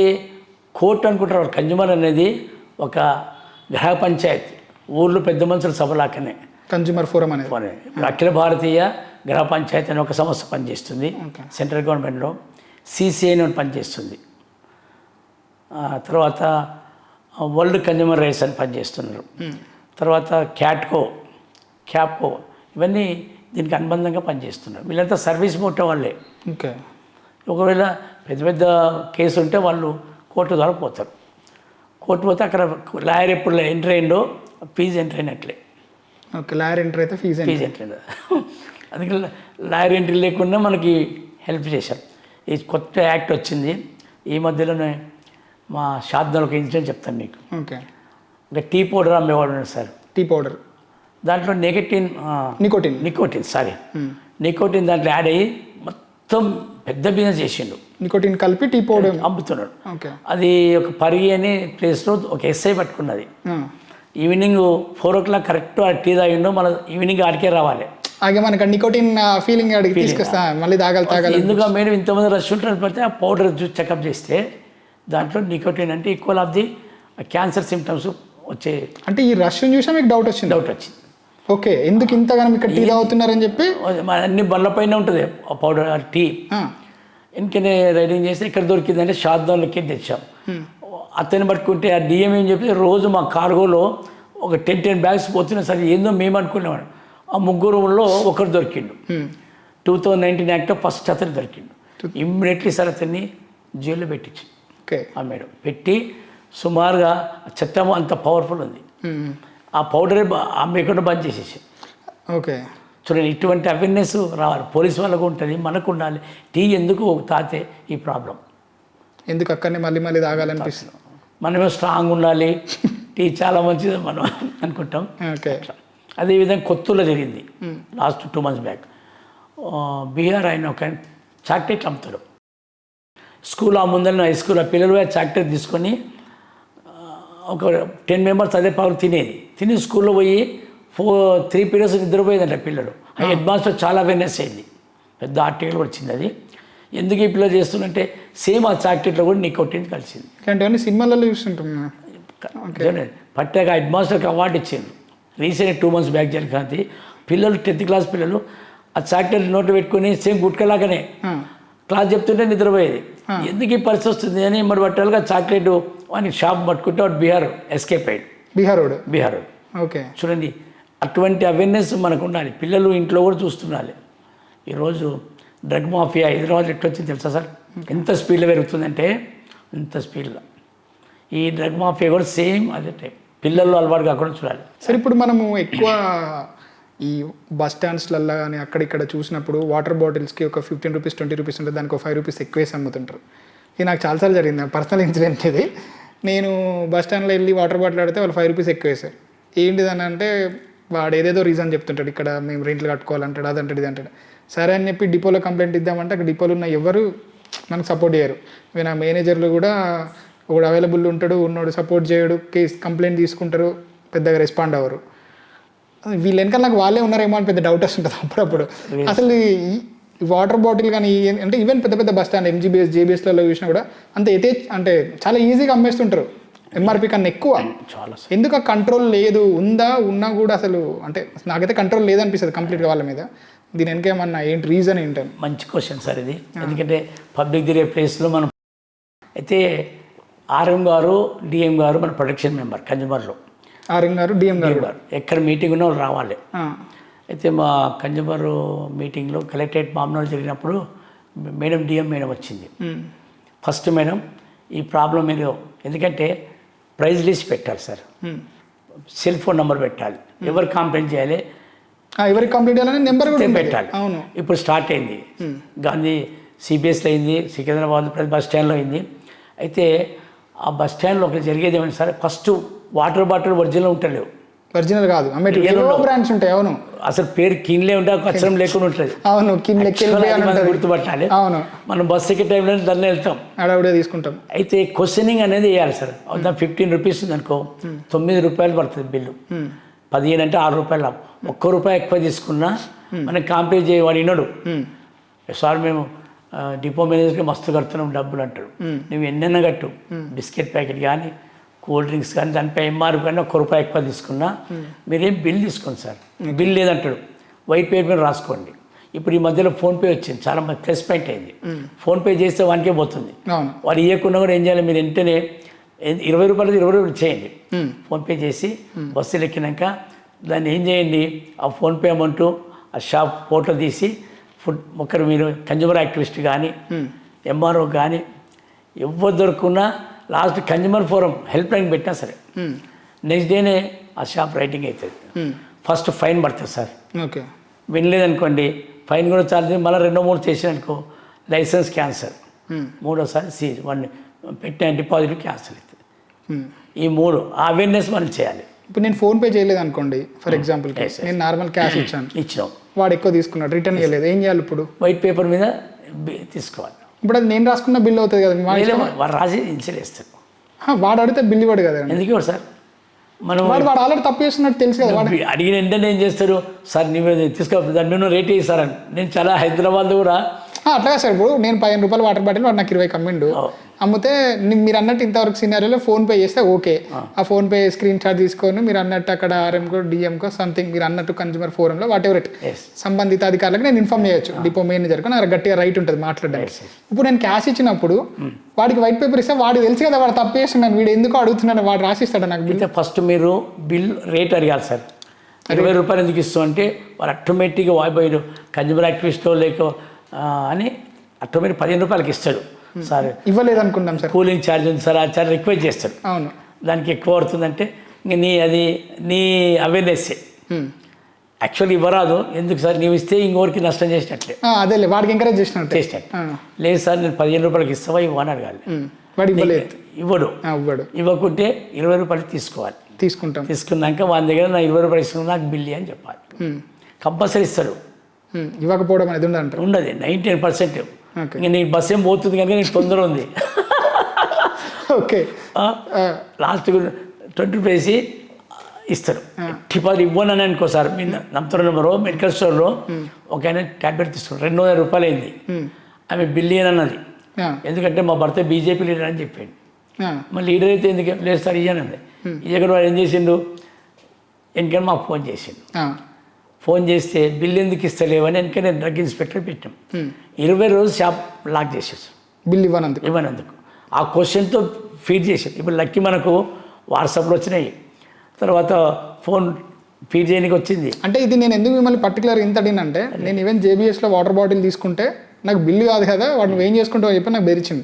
కోర్టు అనుకుంటారు వాళ్ళు, కన్జ్యూమర్ అనేది ఒక గ్రామ పంచాయతీ, ఊళ్ళో పెద్ద మనుషుల సభలాకనే కన్జ్యూమర్ ఫోరం అనేది. అఖిల భారతీయ గ్రామ పంచాయతీ అనే ఒక సంస్థ పనిచేస్తుంది సెంట్రల్ గవర్నమెంట్లో. సిసిఐ అని పనిచేస్తుంది. తర్వాత వరల్డ్ కన్జ్యూమర్ రైట్స్ అని పనిచేస్తున్నారు. తర్వాత క్యాప్కో ఇవన్నీ దీనికి అనుబంధంగా పనిచేస్తున్నారు. వీళ్ళంతా సర్వీస్ మోటో వాళ్ళే. ఓకే. ఒకవేళ పెద్ద కేసు ఉంటే వాళ్ళు కోర్టు ద్వారా పోతారు. కోర్టు పోతే అక్కడ లాయర్ ఎప్పుడు ఎంటర్ అయిందో ఫీజు ఎంటర్ అయినట్లే. ఓకే. లాయర్ ఎంటర్ అయితే ఫీజు ఎంటర్ అయింది. అందుకే లాయర్ ఎంట్రీ లేకుండా మనకి హెల్ప్ చేశారు. ఈ కొత్త యాక్ట్ వచ్చింది ఈ మధ్యలోనే. మా షాద్దాలో ఒక ఇన్సిడెంట్ చెప్తాను మీకు. ఓకే. ఇంకా టీ పౌడర్ అమ్మేవాడు ఉన్నాడు సార్. టీ పౌడర్ దాంట్లో నికోటిన్ దాంట్లో యాడ్ అయ్యి మొత్తం పెద్ద బిజినెస్ చేసిండు. నికోటిన్ కలిపి టీ పౌడర్ అమ్ముతున్నాడు. ఓకే. అది ఒక పరిగి అనే ప్లేస్లో ఒక ఎస్ఐ పట్టుకున్నది. ఈవినింగ్ 4 o'clock కరెక్ట్ ఆ టీ తాగిండో మన ఈవినింగ్ ఆడికే రావాలి. అలాగే మనకు నికోటిన్ ఫీలింగ్ అడిగి తీసుకొస్తా మళ్ళీ తాగాలి. ఎందుకు మేడం ఇంతమంది రష్ ఉంటారు పడితే ఆ పౌడర్ చెకప్ చేస్తే దాంట్లో నికోటిన్ అంటే equal of the cancer symptoms వచ్చే. అంటే ఈ రష్ చూసా మీకు డౌట్ వచ్చింది? ఓకే. ఎందుకు ఇంతగానో ఇక్కడ టీ తాగుతున్నారని చెప్పి అన్ని బండ్లపైన ఉంటుంది ఆ పౌడర్ టీ. ఇంకనే రైడింగ్ చేస్తే ఇక్కడ దొరికిందంటే షాద్దాన్లకి తెచ్చాం. అతన్ని పట్టుకుంటే ఆ డిఎం ఏం చెప్పి రోజు మా కార్గోలో ఒక 10 bags పోతున్నాయి సార్. ఏందో మేము అనుకునేవాడు. ఆ 3 ఒకరు దొరికిండు. 2019 యాక్ట్లో ఫస్ట్ అతను దొరికిండు. ఇమ్మీడియట్లీ సార్ అతన్ని జైల్లో పెట్టించి ఆ మేడం పెట్టి సుమారుగా చట్టం అంత పవర్ఫుల్ ఉంది. ఆ పౌడరే అమ్మేకుండా బంద్ చేసేసి. ఓకే. చూడండి, ఇటువంటి అవేర్నెస్ రావాలి. పోలీస్ వాళ్ళకు ఉంటుంది, మనకు ఉండాలి. టీ ఎందుకు తాగితే ఈ ప్రాబ్లం ఎందుకు అక్కడనే మళ్ళీ తాగాలనిపిస్తుంది. మనమే స్ట్రాంగ్ ఉండాలి, టీ చాలా మంచిది మనం అనుకుంటాం. ఓకే. అదేవిధంగా కొత్తలో జరిగింది లాస్ట్ 2 months బ్యాక్. బీహార్ ఆయన ఒక చాక్లెట్ అమ్ముతాడు స్కూల్. ఆ ముందర హై స్కూల్ ఆ పిల్లలు చాక్లెట్ తీసుకొని ఒక 10 members అదే పవర్ తిని స్కూల్లో పోయి 3 periods నిద్రపోయేదంట పిల్లలు. ఆ హెడ్ మాస్టర్ చాలా అవేర్నెస్ అయింది, పెద్ద ఆర్టికల్ వచ్చింది. అది ఎందుకు ఈ పిల్లలు చేస్తుందంటే సేమ్ ఆ చాక్లెట్లో కూడా నికోటిన్ కలిసింది. ఇలాంటివన్నీ సినిమాలలో చూస్తుంటాం. పట్టాక హెడ్ మాస్టర్కి అవార్డు ఇచ్చింది రీసెంట్ 2 months బ్యాక్ జరిగింది. పిల్లలు 10th class పిల్లలు ఆ చాక్లెట్ నోట్లో పెట్టుకుని సేమ్ గుట్కలాగానే క్లాస్ చెప్తుంటే నిద్రపోయేది. ఎందుకు ఈ పరిస్థితి వస్తుంది అని మరి పట్టాలుగా చాక్లెట్ అని షాప్ పట్టుకుంటే వాడు బీహార్ ఎస్కేప్ అయ్యాడు. బీహార్. ఓకే. చూడండి, అటువంటి అవేర్నెస్ మనకు ఉండాలి. పిల్లలు ఇంట్లో కూడా చూస్తుండాలి. ఈరోజు డ్రగ్ మాఫియా హైదరాబాద్ ఎట్లా వచ్చింది తెలుసా సార్? ఎంత స్పీడ్లో పెరుగుతుందంటే అంత స్పీడ్లో ఈ డ్రగ్ మాఫియా కూడా సేమ్ అదే టైప్ పిల్లల్లో అలవాటు కాకుండా చూడాలి. సార్, ఇప్పుడు మనము ఎక్కువ ఈ బస్ స్టాండ్స్లలో కానీ అక్కడిక్కడ చూసినప్పుడు వాటర్ బాటిల్స్కి ఒక 15 rupees 20 rupees ఉంటుంది, దానికి ఒక 5 rupees ఎక్కువ వేసి అమ్ముతుంటారు. ఇది నాకు చాలాసార్లు జరిగింది, పర్సనల్ ఇన్సిడెంట్ ఇది. నేను బస్ స్టాండ్లో వెళ్ళి వాటర్ బాటిల్ ఆడితే వాళ్ళు 5 rupees ఎక్కువ వేశారు. ఏంటిదని అంటే వాడు ఏదేదో రీజన్ చెప్తుంటాడు, ఇక్కడ మేము రెంట్లు కట్టుకోవాలంటాడు, అదంటాడు ఇది అంటాడు. సరే అని చెప్పి డిపోలో కంప్లైంట్ ఇద్దామంటే అక్కడ డిపోలో ఉన్న ఎవరు మనకు సపోర్ట్ చేయరు. ఈవెన్ ఆ మేనేజర్లు కూడా ఒకడు అవైలబుల్ ఉంటాడు, ఉన్నోడు సపోర్ట్ చేయడు, కేసు కంప్లైంట్ తీసుకుంటారు, పెద్దగా రెస్పాండ్ అవ్వరు. వీళ్ళు వెనకాల నాకు వాళ్ళే ఉన్నారేమో అని పెద్ద డౌట్ వస్తుంటుంది అప్పుడప్పుడు. అసలు ఈ వాటర్ బాటిల్ కానీ అంటే ఈవెన్ పెద్ద బస్ స్టాండ్ ఎంజీబీఎస్ జేబీఎస్లలో చూసినా కూడా అంత అంటే చాలా ఈజీగా అమ్మేస్తుంటారు ఎంఆర్పి కన్నా ఎక్కువ. ఎందుకు ఆ కంట్రోల్ లేదు? ఉన్నా కూడా అసలు అంటే నాకైతే కంట్రోల్ లేదనిపిస్తుంది కంప్లీట్గా వాళ్ళ మీద. దీని వెనకేమన్నా ఏంటి రీజన్ ఏంటని? మంచి క్వశ్చన్ సార్ ఇది. ఎందుకంటే పబ్లిక్ తిరిగే ప్లేస్లో మనం అయితే ఆర్ఎం గారు డిఎం గారు మన ప్రొటెక్షన్ మెంబర్ కన్జ్యూమర్లో. ఆర్ఎం గారు డిఎం గారు ఎక్కడ మీటింగ్ ఉన్న వాళ్ళు రావాలి. అయితే మా కన్జ్యూమర్ మీటింగ్లో కలెక్టరేట్ మామూలు జరిగినప్పుడు డిఎం మేడం వచ్చింది. ఫస్ట్ మేడం ఈ ప్రాబ్లం మీరు ఎందుకంటే ప్రైజ్ లిస్ట్ పెట్టాలి సార్, సెల్ ఫోన్ నెంబర్ పెట్టాలి, ఎవరు కంప్లైంట్ చేయాలి, ఎవరికి కంప్లీట్ చేయాలని నెంబర్ కూడా ఉంటుంది. పెట్టాలి. అవును, ఇప్పుడు స్టార్ట్ అయింది. గాంధీ సిబిఎస్లో అయింది, సికింద్రాబాద్ ప్రతి బస్ స్టాండ్లో అయింది. అయితే ఆ బస్ స్టాండ్లో ఒకటి జరిగేది ఏమైనా సరే, ఫస్ట్ వాటర్ బాటిల్ ఒరిజినల్ ఉంటలేవు, ఒరిజినల్ కాదు, బ్రాండ్స్ ఉంటాయి. అవును, అసలు పేరు కిన్లే ఉంటే అక్షరం లేకుండా ఉంటుంది. అవును, గుర్తుపట్టాలి. అవును, మనం బస్ ఎక్కే టైంలో దాన్ని వెళ్తాం, అడవుడే తీసుకుంటాం. అయితే క్వశ్చనింగ్ అనేది వేయాలి సార్. దాని 15 రూపీస్ ఉంది అనుకో, 9 రూపాయలు పడుతుంది బిల్లు. 15 అంటే 6 రూపాయలు. ₹1 ఎక్కువ తీసుకున్నా మనం కాంపేర్ చేయవాడు వినడు. సార్ మేము డిపో మేనేజర్కి మస్తు కడుతున్నాం డబ్బులు అంటాడు. నువ్వు ఎన్నెన్న కట్టు, బిస్కెట్ ప్యాకెట్ కానీ కూల్ డ్రింక్స్ కానీ దానిపై ఎంఆర్ కానీ ₹1 ఎక్కువ తీసుకున్నా మీరేం బిల్ తీసుకోండి సార్. బిల్ లేదంటాడు, వైట్ పేపర్ మీద రాసుకోండి. ఇప్పుడు ఈ మధ్యలో ఫోన్పే వచ్చింది, చాలా ప్లస్ పాయింట్ అయింది. ఫోన్పే చేస్తే వానికే పోతుంది. వాడు ఇవ్వకుండా కూడా ఏం చేయాలి, మీరు వెంటనే ₹20 చేయండి. ఫోన్పే చేసి బస్సులు ఎక్కినాక దాన్ని ఏం చేయండి, ఆ ఫోన్పే అమౌంట్ ఆ షాప్ ఫోటో తీసి ఒకరు మీరు కన్జ్యూమర్ యాక్టివిస్ట్ కానీ ఎంఆర్ఓ కానీ ఎవరు దొరుకున్నా last consumer forum help line పెట్టినా సరే నెక్స్ట్ డేనే ఆ షాప్ రైటింగ్ అవుతుంది. ఫస్ట్ ఫైన్ పడుతుంది సార్. ఓకే, వినలేదనుకోండి ఫైన్ కూడా చాలు. మళ్ళీ 2-3 చేసిననుకో లైసెన్స్ క్యాన్సల్, 3వసారి సీజ్, 1 పెట్టిన డిపాజిట్ క్యాన్సల్ అవుతుంది. ఈ 3 అవేర్నెస్ మనం చేయాలి. ఇప్పుడు నేను ఫోన్పే చేయలేదు అనుకోండి, ఫర్ ఎగ్జాంపుల్ నేను నార్మల్ క్యాష్ ఇచ్చాం, వాడు ఎక్కువ తీసుకున్నాడు, రిటర్న్ చేయలేదు, ఏం చేయాలి ఇప్పుడు? వైట్ పేపర్ మీద తీసుకోవాలి. ఇప్పుడు అది నేను రాసుకున్న బిల్ అవుతుంది కదా, వాడు రాసి ఇన్సెల్ వేస్తాడు. వాడు అడిగితే బిల్ ఇవ్వడు కదా. ఎందుకు ఇవ్వడు సార్? మనం వాడు ఆల్రెడీ తప్పు చేస్తున్నట్టు తెలుసు కదా. అడిగిన వెంటనే ఏం చేస్తారు సార్, నీవు తీసుకో దాని మీద రేట్ ఇస్తారని. నేను చాలా హైదరాబాద్లో కూడా అట్లాగా సార్. ఇప్పుడు నేను ₹15 వాటర్ బాటిల్, వాడు నాకు 20 కమ్మిండు. అమ్మితే మీరు అన్నట్టు ఇంతవరకు సినారియోలో ఫోన్పే చేస్తే ఓకే, ఆ ఫోన్పే స్క్రీన్ షాట్ తీసుకొని మీరు అన్నట్టు అక్కడ ఆర్ఎంకో డిఎంకో సంథింగ్ మీరు అన్నట్టు కన్జ్యూమర్ ఫోరంలో వాట్ ఎవర్ ఇట్ సంబంధిత అధికారులకు నేను ఇన్ఫార్మ్ చేయొచ్చు, డిపో మేనేజర్కు నాకు గట్టిగా రైట్ ఉంటుంది మాట్లాడడానికి. ఇప్పుడు నేను క్యాష్ ఇచ్చినప్పుడు వాడికి వైట్ పేపర్ ఇస్తే వాడికి తెలుసు కదా వాడు తప్పు చేస్తున్నాను, వీడు ఎందుకు అడుగుతున్నాను, వాడు రాసిస్తాడు నాకు బిల్. ఫస్ట్ మీరు బిల్ రేట్ అడగాలి సార్. ₹20 ఎందుకు ఇస్తాం అంటే వాడు ఆటోమేటిక్గా వాయిపోయాడు కన్జ్యూమర్ యాక్టివిస్టో లేక అని ఆటోమేటిక్ ₹15 ఇస్తాడు. సార్ ఇవ్వలేదు అనుకుంటాం సార్, కూలింగ్ ఛార్జ్ ఉంది సార్, ఆ ఛార్జ్ రిక్వెస్ట్ చేస్తాడు. అవును, దానికి ఎక్కువ పడుతుందంటే ఇంక నీ అవేర్నెస్సే. యాక్చువల్లీ ఇవ్వరాదు, ఎందుకు సార్ నీవు ఇస్తే ఇంకోరికి నష్టం చేసినట్లే. అదేలే వాడికి ఎంకరేజ్ చేసినట్టు. లేదు సార్ నేను ₹15 ఇస్తావా ఇవ్వని అడగాలి. వాడు ఇవ్వలేదు, ఇవ్వడు. ఇవ్వకుంటే ₹20 తీసుకోవాలి. తీసుకున్నాక వాని దగ్గర నా ₹20 ఇస్తున్నా నాకు బిల్లి అని చెప్పాలి. కంపల్సరీ ఇస్తాడు. ఇవ్వకపోవడం అనేది ఉండదు 99%. ఇంకా నీ బస్ ఏం పోతుంది కనుక నీకు తొందర ఉంది. ఓకే, లాస్ట్ ₹20 ఇస్తారు. డిపాజిట్ ఇవ్వనని అనుకో సార్, మీ నమ్ముతున్న మెడికల్ స్టోర్లో ఒక ఆయన ట్యాబ్లెట్ తీసుకున్నాడు, ₹2,000 అయింది. ఆమె బిల్లి అని అన్నది, ఎందుకంటే మా భర్త బీజేపీ లీడర్ అని చెప్పాడు. మళ్ళీ లీడర్ అయితే ఎందుకు లేదు సార్ ఇయ్యానండి. ఇయ్యక్కడ వాడు ఏం చేసిండు, ఎందుకని మాకు ఫోన్ చేసిండు. ఫోన్ చేస్తే బిల్ ఎందుకు ఇస్తలేవని ఎందుకని నేను డ్రగ్ ఇన్స్పెక్టర్ పెట్టాం. 20 రోజులు షాప్ లాక్ చేసేసాం బిల్ ఇవ్వనందుకు. ఆ క్వశ్చన్తో ఫీడ్ చేసాం. ఇప్పుడు లక్కీ మనకు వాట్సాప్లో వచ్చినాయి, తర్వాత ఫోన్ ఫీడ్ చేయడానికి వచ్చింది. అంటే ఇది నేను ఎందుకు మిమ్మల్ని పర్టికులర్ ఇంత అడిగినంటే, నేను ఈవెన్ జేబీఎస్లో వాటర్ బాటిల్ తీసుకుంటే నాకు బిల్లు కాదు కదా, వాడు నువ్వు ఏం చేసుకుంటావు చెప్పి నాకు బెరిచింది.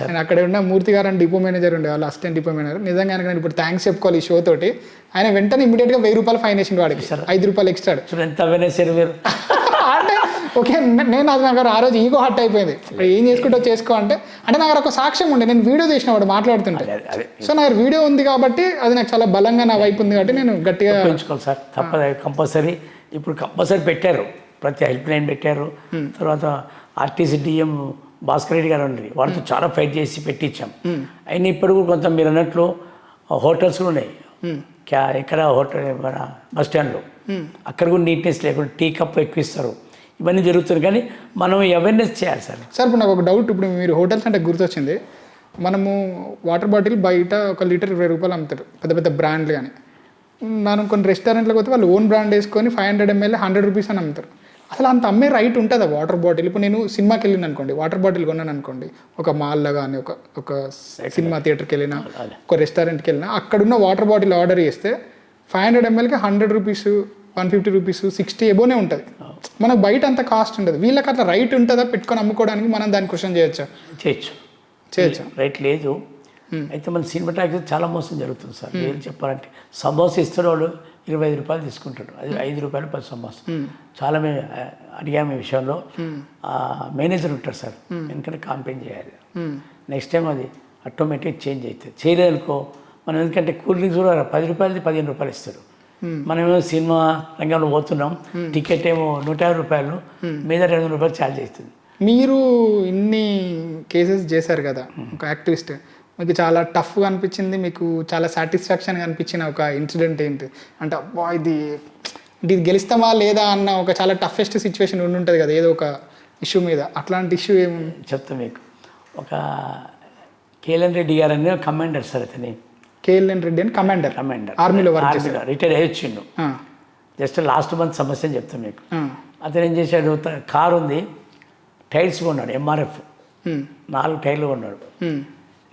నేను అక్కడ ఉన్న మూర్తి గారు అని డిపో మేనేజర్ ఉండే, వాళ్ళు అసిస్టెంట్ డిపో మేనేజర్. నిజంగా నేను ఇప్పుడు థ్యాంక్స్ చెప్పుకోవాలి ఈ షో తోటి. ఆయన వెంటనే ఇమీడియట్గా ₹1000 ఫైన్ వేసిండు వాడికి, ₹5 ఎక్స్ట్రా. ఎంత అవేర్నెస్ అంటే ఓకే, నేను అది నాకు ఆ రోజు ఈగో హర్ట్ అయిపోయింది. ఏం చేసుకుంటావు చేసుకో అంటే నాకు ఒక సాక్ష్యం ఉండే, నేను వీడియో చేసిన వాడు మాట్లాడుతుంటే. సో నాకు వీడియో ఉంది కాబట్టి అది నాకు చాలా బలంగా నా వైపు ఉంది కాబట్టి నేను గట్టిగా పెంచుకోవాలి సార్. తప్పదు కంపల్సరీ. ఇప్పుడు కంపల్సరీ పెట్టారు, ప్రతి హెల్ప్ లైన్ పెట్టారు. తర్వాత ఆర్టీసీ డిఎం భాస్కర్ రెడ్డి గారు ఉండేది, వాళ్ళతో చాలా ఫైట్ చేసి పెట్టించాం. అయినా ఇప్పుడు కూడా కొంత మీరు అన్నట్లు హోటల్స్ కూడా ఉన్నాయి. ఎక్కడ హోటల్ మన బస్ స్టాండ్లో అక్కడ కూడా నీట్నెస్ లేకుండా టీ కప్ ఎక్కువ ఇస్తారు. ఇవన్నీ జరుగుతుంది, కానీ మనం అవేర్నెస్ చేయాలి సార్. సార్ ఇప్పుడు నాకు ఒక డౌట్, ఇప్పుడు మీరు హోటల్స్ అంటే గుర్తొచ్చింది. మనము వాటర్ బాటిల్ బయట 1 లీటర్ ₹20 అమ్ముతారు, పెద్ద పెద్ద బ్రాండ్లు. కానీ మనం కొన్ని రెస్టారెంట్లకు పోతే వాళ్ళు ఓన్ బ్రాండ్ వేసుకొని 500 ml ₹100 అని అమ్ముతారు. అసలు అంత అమ్మే రైట్ ఉంటుందా వాటర్ బాటిల్? ఇప్పుడు నేను సినిమాకి వెళ్ళిన అనుకోండి, వాటర్ బాటిల్ కొన్నాను అనుకోండి, ఒక మాల్లో కానీ ఒక సినిమా థియేటర్కి వెళ్ళినా, ఒక రెస్టారెంట్కి వెళ్ళినా, అక్కడున్న వాటర్ బాటిల్ ఆర్డర్ చేస్తే 500 mlకి ₹100, ₹150, ₹60 ఎబోనే ఉంటుంది. మనకు బయట అంత కాస్ట్ ఉంటుంది. వీళ్ళకి అట్లా రైట్ ఉంటుందా పెట్టుకొని అమ్ముకోవడానికి? మనం దాన్ని క్వశ్చన్ చేయొచ్చు. రైట్ లేదు. అయితే మన సినిమాటాక్స్ చాలా మోసం జరుగుతుంది సార్. ఏం చెప్పాలంటే సమోసా ఇస్తాడు వాడు 25 రూపాయలు తీసుకుంటాడు, అది 5 రూపాయలు 10 సమోసా. చాలా మేము అడిగాము ఈ విషయంలో. మేనేజర్ ఉంటారు సార్, ఎందుకంటే కాంపెయిన్ చేయాలి. నెక్స్ట్ టైం అది ఆటోమేటిక్ చేంజ్ అవుతుంది. చేయలేదనుకో మనం, ఎందుకంటే కూల్ డ్రింక్స్ కూడా 10 రూపాయలది 15 రూపాయలు ఇస్తారు. మనమేమో సినిమా రంగంలో పోతున్నాం, టికెట్ ఏమో 150 రూపాయలు, మీద 200 రూపాయలు ఛార్జ్ అవుతుంది. మీరు ఇన్ని కేసెస్ చేశారు కదా ఒక యాక్టివిస్ట్, మీకు చాలా టఫ్గా అనిపించింది, మీకు చాలా సాటిస్ఫాక్షన్గా అనిపించిన ఒక ఇన్సిడెంట్ ఏంటి? అంటే అబ్బా ఇది గెలుస్తామా లేదా అన్న ఒక చాలా టఫెస్ట్ సిచ్యువేషన్ ఉండి ఉంటుంది కదా ఏదో ఒక ఇష్యూ మీద, అట్లాంటి ఇష్యూ ఏమి చెప్తా మీకు. ఒక కేఎల్ఎన్ రెడ్డి గారు అని కమాండర్ సార్, అతని కేఎల్ఎన్ రెడ్డి అని కమాండర్ ఆర్మీలో రిటైర్ అయ్యొచ్చిండు. జస్ట్ లాస్ట్ మంత్ సమస్య అని చెప్తాను మీకు. అతను ఏం చేశాడు, కారు ఉంది, టైర్స్ కొన్నాడు, ఎంఆర్ఎఫ్ 4 టైర్లు కొన్నాడు.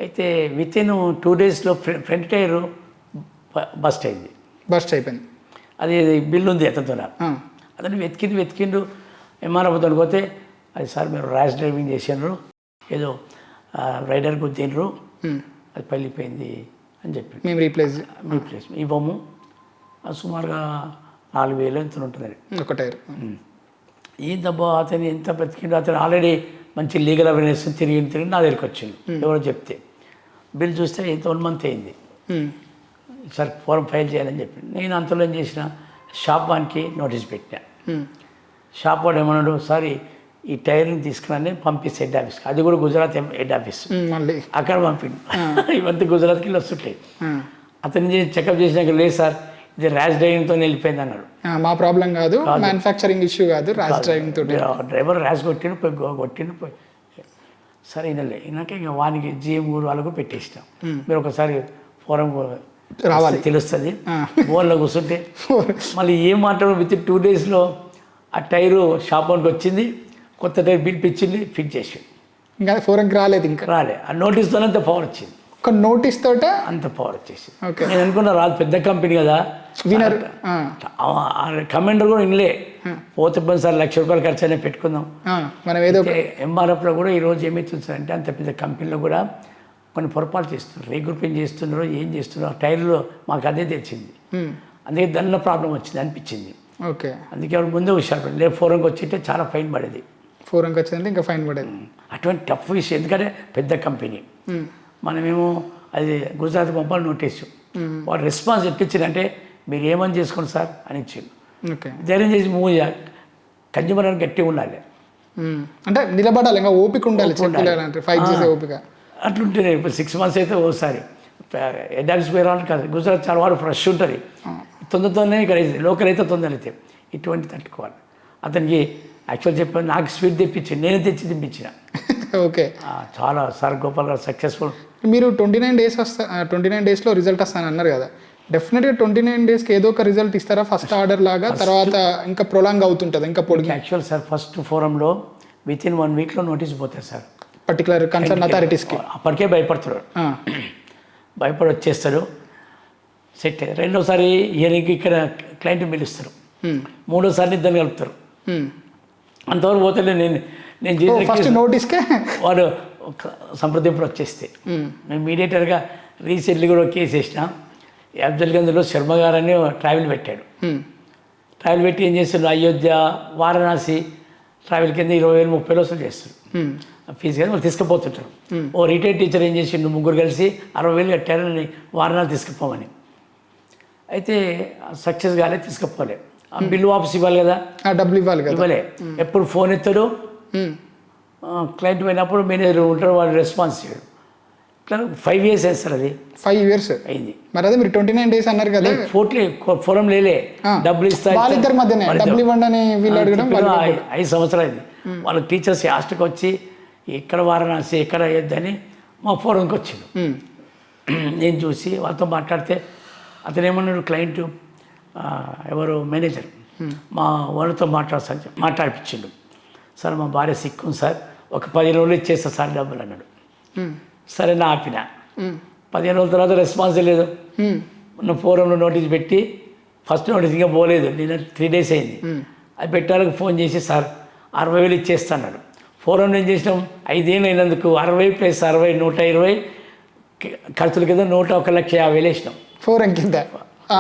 అయితే విత్ ఇన్ 2 డేస్లో ఫ్రంట్ టైర్ బస్ట్ అయిపోయింది. అది బిల్లు ఉంది అతనితో. అతను వెతికిండు ఎంఆర్ఎఫ్ అతను పోతే, అది సార్ మీరు ర్యాష్ డ్రైవింగ్ చేసినారు, ఏదో రైడర్ గుద్దిండ్రు, అది పగిలిపోయింది అని చెప్పి మేము రీప్లేస్ ఇవ్వము. అది సుమారుగా 4,000 ఎంత ఉంటుంది ఒక టైర్. ఈ దెబ్బ అతను ఎంత బ్రతికిండో, అతను ఆల్రెడీ మంచి లీగల్ అవేర్నెస్ తిరిగి నా దగ్గరికి వచ్చింది. ఎవరో చెప్తే బిల్ చూస్తే ఎంత 1 మంత్ అయింది, సార్ ఫారం ఫైల్ చేయాలని చెప్పి. నేను అంతలో ఏం చేసిన, షాప్ వానికి నోటీస్ పెట్టినా. షాప్ వాడు ఏమన్నాడు, సార్ ఈ టైర్ని తీసుకుని పంపిస్తే హెడ్ ఆఫీస్కి, అది కూడా గుజరాత్ హెడ్ ఆఫీస్, మళ్ళీ అక్కడ పంపిండు. ఇవంతా గుజరాత్కి వెళ్ళి వస్తుంటాయి. అతను చెకప్ చేసినాక, లేదు సార్ ఇది ర్యాష్ డ్రైవింగ్తో వెళ్ళిపోయింది అన్నాడు. మా ప్రాబ్లం కాదు, మ్యానుఫ్యాక్చరింగ్ ఇష్యూ కాదు, ర్యాష్ డ్రైవింగ్ తోటి. డ్రైవర్ ర్యాష్ కొట్టిండు పోయి సరే వినలే. విన్నాక ఇంకా వానికి GM ఊరు వాళ్ళకు పెట్టేసినాం. మీరు ఒకసారి ఫోరం రావాలి, తెలుస్తుంది. ఫోన్లో కూర్చుంటే మళ్ళీ ఏం మాట్లాడు, విత్ 2 డేస్లో ఆ టైరు షాప్ వానికి వచ్చింది, కొత్త టైర్ పిలిపించింది, ఫిట్ చేసి. ఇంకా ఫోరంకి రాలేదు, ఇంకా రాలే. ఆ నోటీస్తోనే అంత పవర్ వచ్చింది, ఒక నోటీస్ తోట అంత పవర్ వచ్చేసి. నేను అనుకున్నా రాదు, పెద్ద కంపెనీ కదా వినర్. కమాండర్ కూడా వినలే, పోతే సార్ 1,00,000 రూపాయలు ఖర్చు అయినా పెట్టుకుందాం మనం ఏదో. ఎంఆర్ఎఫ్లో కూడా ఈరోజు ఏమవుతుంది సార్ అంటే, అంత పెద్ద కంపెనీలో కూడా కొన్ని పొరపాటు చేస్తున్నారు, రీగ్రూపింగ్ చేస్తున్నారు, ఏం చేస్తున్నారు, టైర్లో మాకు అదే తెచ్చింది. అందుకే దానిలో ప్రాబ్లం వచ్చింది అనిపించింది. ఓకే, అందుకే ఎవరు ముందే హుషారు లేదు, ఫోరంకి వచ్చింటే చాలా ఫైన్ పడేది. ఫోరంకి వచ్చిందంటే ఇంకా ఫైన్ పడేది. అటువంటి టఫ్ విషయం, ఎందుకంటే పెద్ద కంపెనీ. మనమేమో అది గుజరాత్ పంపాలి నోటీసు, వాడు రెస్పాన్స్ ఎట్టించిందంటే, మీరు ఏమని చేసుకోండి సార్ అని ఇచ్చిండు. ఓకే, ధైర్యం చేసి మూవ్ చేయాలి, కన్జ్యూమర్ గట్టిగా ఉండాలి, అంటే నిలబడాలి, ఇంకా ఓపిక ఉండాలి, ఫైట్ చేసే ఓపిక. అట్లుంటేనే ఇప్పుడు 6 months అయితే ఓసారి హెడ్ ఆఫీస్ పోయి రావాలి కాదు. గుజరాత్ చాలా వాడు ఫ్రెష్ ఉంటుంది, తొందరతోనే ఇక్కడ లోకల్ అయితే తొందర అయితే ఇటువంటి తట్టుకోవాలి. అతనికి యాక్చువల్ చెప్పాను, నాకు స్వీట్ తెప్పించింది, నేనే తెచ్చి తినిపించిన. ఓకే, చాలా సార్ గోపాల్ గారు సక్సెస్ఫుల్. మీరు 29 days 29 daysలో రిజల్ట్ వస్తాను అన్నారు కదా, డెఫినెట్గా 29 daysకి ఏదో ఒక రిజల్ట్ ఇస్తారా ఫస్ట్ ఆర్డర్ లాగా, తర్వాత ఇంకా ప్రొలాంగ్ అవుతుంటుంది ఇంకా పొడిగి? యాక్చువల్ సార్ ఫస్ట్ ఫోరంలో విత్ ఇన్ 1 weekలో నోటీస్ పోతాయి సార్, పర్టికులర్ కన్సర్న్ అథారిటీస్కి. అప్పటికే భయపడుతున్నాడు, భయపడి వచ్చేస్తాడు, సెట్. రెండోసారి హియరింగ్కి ఇక్కడ క్లయింట్ పిలుస్తారు, మూడోసారి ఇద్దరు కలుపుతారు. అంతవరకు పోతే నేను ఫస్ట్ నోటీస్కే వాడు సంప్రదింపులు వచ్చేస్తే మేము మీడియేటర్గా రీసెంట్లీ కూడా కేసు వేసిన. అఫ్జల్గంజ్లో శర్మ గారు అని ట్రావెల్ పెట్టాడు. ట్రావెల్ పెట్టి ఏం చేస్తారు, అయోధ్య వారణాసి ట్రావెల్ కింద 20,000 30,000 వసూలు చేస్తారు ఫీజు, కానీ వాళ్ళు తీసుకుపోతుంటారు. ఓ రిటైర్డ్ టీచర్ ఏం చేసిండు, 3 కలిసి 60,000 కట్టారని వారణాసి తీసుకుపోమని. అయితే సక్సెస్ కాలే, తీసుకుపోలే. ఆ బిల్లు వాపస్ ఇవ్వాలి కదా, డబ్బులు ఇవ్వాలి కదా, ఇవ్వలే. ఎప్పుడు ఫోన్ ఎత్తాడు, క్లయింట్ పోయినప్పుడు మేనేజర్ ఉంటాడు, వాడు రెస్పాన్స్ చేయడు. ఇట్లా 5 years వేస్తారు, అది 5 years అయింది. మరి అదే మీరు 29 days అన్నారు కదా, ఫోరం లేలే, డబ్బులు ఇస్తా, వాళ్ళిద్దరి మధ్యనే డబ్బులు ఇవ్వండి అని వీళ్ళు అడగడం. 5 సంవత్సరాలు అయింది. వాళ్ళ టీచర్స్ హాస్టల్కి వచ్చి ఎక్కడ వారణాసి ఎక్కడ అయ్యొద్దని మా ఫోరంకి వచ్చిండు. నేను చూసి వాళ్ళతో మాట్లాడితే అతను ఏమన్నాడు, క్లయింట్ ఎవరు మేనేజర్ మా వాళ్ళతో మాట్లాడిపించిండు. సార్ మా భార్య సిక్కు సార్, ఒక 15 రోజులు ఇచ్చేస్తా సార్ డబ్బులు అన్నాడు. సరే నా ఆపిన. 15 రోజుల తర్వాత రెస్పాన్స్ లేదు. మొన్న ఫోరంలో నోటీస్ పెట్టి ఫస్ట్ నోటీస్ ఇంకా పోలేదు, నేను 3 days అయింది. అది పెట్టాలకు ఫోన్ చేసి సార్ 60,000 ఇచ్చేస్తా అన్నాడు. ఫోరంలో ఏం చేసినాం, 5 ఏళ్ళు అయినందుకు 60 + 60 120 ఖర్చుల కింద 1,50,000 వేసినాం. 4 కింద.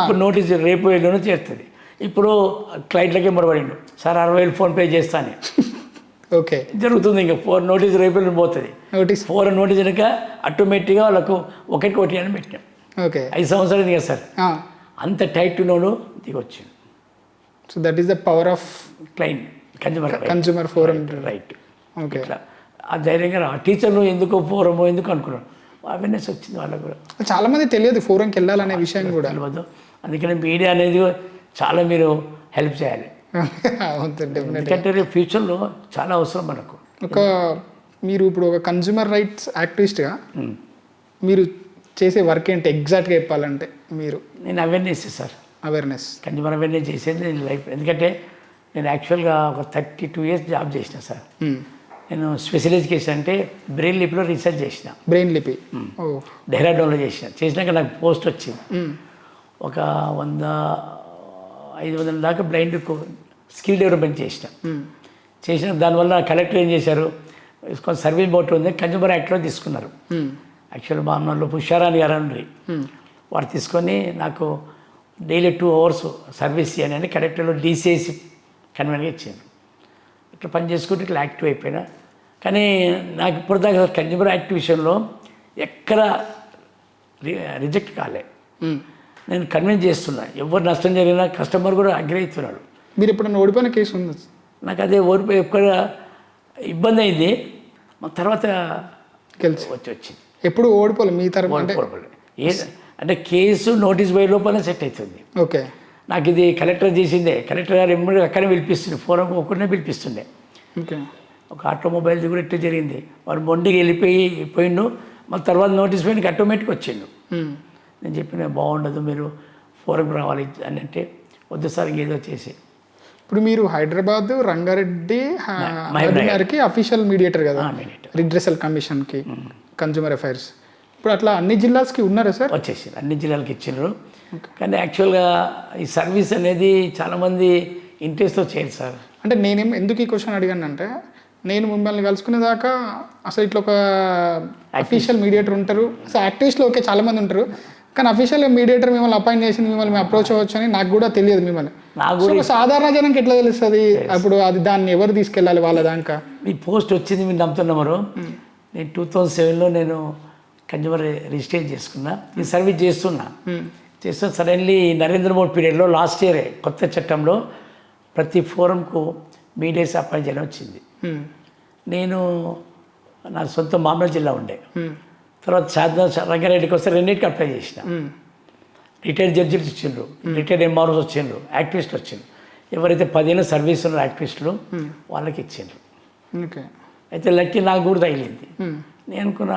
ఇప్పుడు నోటీస్ రేపు ఎల్లుండి చేస్తుంది. ఇప్పుడు క్లయింట్లకే మొరబడిండు, సార్ 60,000 ఫోన్పే చేస్తాను. ఓకే, జరుగుతుంది. ఇంకా 4 నోటీస్ రేపు ఎల్లుండి పోతుంది. నోటీస్ 4 నోటీస్ కనుక ఆటోమేటిక్గా వాళ్ళకు ఒకటి అని పెట్టినాం. ఓకే, 5 సంవత్సరాలు దిగా సార్. అంత టైట్ నోడు దిగొచ్చింది. So that is the power of client consumer forum. Right. Okay, ఇట్లా ఆ ధైర్యంగా టీచర్లు ఎందుకు ఫోరమో ఎందుకు అనుకున్నాను. అవేర్నెస్ వచ్చింది వాళ్ళకు కూడా. చాలా మంది తెలియదు ఫోరంకి వెళ్ళాలనే విషయం కూడా తెలియదు. అందుకని మీడియా అనేది చాలా మీరు హెల్ప్ చేయాలి. ఎందుకంటే రేపు ఫ్యూచర్లో చాలా అవసరం మనకు. మీరు ఇప్పుడు ఒక కన్జ్యూమర్ రైట్స్ యాక్టివిస్ట్గా మీరు చేసే వర్క్ ఏంటి ఎగ్జాక్ట్గా చెప్పాలంటే? నేను awareness sir, awareness consumer awareness చేసేది నేను లైఫ్. ఎందుకంటే నేను యాక్చువల్గా ఒక 32 years జాబ్ చేసిన సార్. నేను స్పెషల్ ఎడ్యుకేషన్ అంటే బ్రెయిన్ లిపిలో రీసెర్చ్ చేసిన. బ్రెయిన్ లిపి డెహ్రాడూన్లో చేసినాక నాకు పోస్ట్ వచ్చింది. ఒక 100-500 దాకా బ్లైండ్ స్కిల్ డెవలప్మెంట్ చేసిన దానివల్ల కలెక్టర్ ఏం చేశారు, కొంచెం సర్వీస్ బోర్డు ఉంది, కన్జ్యూమర్ యాక్ట్లో తీసుకున్నారు. యాక్చువల్ మా అన్నోళ్ళు పుష్యారాణి గారు అండి, వారు తీసుకొని నాకు డైలీ 2 hours సర్వీస్ చేయని అని కలెక్టర్లో డీసీఐసి కన్వీనర్గా ఇచ్చాను. ఇట్లా పని చేసుకుంటే ఇట్లా యాక్టివ్ అయిపోయినా. కానీ నాకు ఇప్పుడు దాకా కన్జ్యూమర్ యాక్ట్ విషయంలో ఎక్కడ రిజెక్ట్ కాలే. నేను కన్విన్స్ చేస్తున్నా, ఎవరు నష్టం జరిగినా కస్టమర్ కూడా అగ్రి అవుతున్నాడు. మీరు ఎప్పుడైనా ఓడిపోయిన కేసు ఉంది? నాకు అదే ఓడిపోయి ఎక్కడ ఇబ్బంది అయింది, తర్వాత వచ్చింది. ఎప్పుడు ఓడిపోలే మీ తరఫున? అంటే కేసు నోటీస్ బై లోపల సెట్ అవుతుంది. ఓకే, నాకు ఇది కలెక్టర్ చేసిందే. కలెక్టర్ గారు ఎమ్మడి అక్కడే పిలిపిస్తుండే, ఫోరం ఒకరినే పిలిపిస్తుండే. ఓకే, ఒక ఆటోమొబైల్ది కూడా ఇట్లా జరిగింది. వాడు మొండికి వెళ్ళిపోయిండు, మళ్ళీ తర్వాత నోటీస్ పోయినకి ఆటోమేటిక్ వచ్చిండు. నేను చెప్పిన బాగుండదు, మీరు ఫోరంకి రావాలి అని అంటే, వద్దు సార్ ఏదో చేసి. ఇప్పుడు మీరు హైదరాబాద్ రంగారెడ్డి మహబూబ్నగర్కి అఫీషియల్ మీడియేటర్ కదా, రిడ్రెసల్ కమిషన్కి కన్జ్యూమర్ అఫైర్స్. ఇప్పుడు అట్లా అన్ని జిల్లాస్కి ఉన్నారా సార్? వచ్చేసి అన్ని జిల్లాలకు ఇచ్చినారు. కానీ యాక్చువల్గా ఈ సర్వీస్ అనేది చాలామంది ఇంట్రెస్ట్తో చేయరు సార్. అంటే నేనేం ఎందుకు ఈ క్వశ్చన్ అడిగానంటే, నేను మిమ్మల్ని కలుసుకునేదాకా అసలు ఇట్లా ఒక అఫీషియల్ మీడియేటర్ ఉంటారు, అసలు యాక్టివిస్ట్లో ఓకే చాలామంది ఉంటారు, కానీ అఫీషియల్ మీడియేటర్ మిమ్మల్ని అపాయింట్ చేసింది, మిమ్మల్ని అప్రోచ్ అవ్వచ్చు అని నాకు కూడా తెలియదు. మిమ్మల్ని సాధారణ జనానికి ఎట్లా తెలుస్తుంది? అప్పుడు అది దాన్ని ఎవరు తీసుకెళ్ళాలి వాళ్ళ దాకా? మీ పోస్ట్ వచ్చింది మీరు నమ్ముతున్నారు. నేను 2007లో నేను కన్జ్యూమర్ రిజిస్టర్ చేసుకున్నా, ఈ సర్వీస్ చేస్తున్నా. సడన్లీ నరేంద్ర మోడీ పీరియడ్లో లాస్ట్ ఇయరే కొత్త చట్టంలో ప్రతి ఫోరంకు మీడియేట్స్ అపాయింట్ చేయడం వచ్చింది. నేను నా సొంత మామూలు జిల్లా ఉండే, తర్వాత రంగారెడ్డికి వస్తే రెండింటికి అప్లై చేసిన. రిటైర్డ్ జడ్జిలు ఇచ్చిండ్రు, రిటైర్డ్ ఎంఆర్ఓస్ వచ్చిండ్రు, యాక్టివిస్టులు వచ్చిండ్రు. ఎవరైతే 10 ఏళ్ళ సర్వీస్ ఉన్న యాక్టివిస్టులు వాళ్ళకి ఇచ్చిండ్రు. అయితే లక్కీ నాకు కూడా తగిలింది. నేను అనుకున్న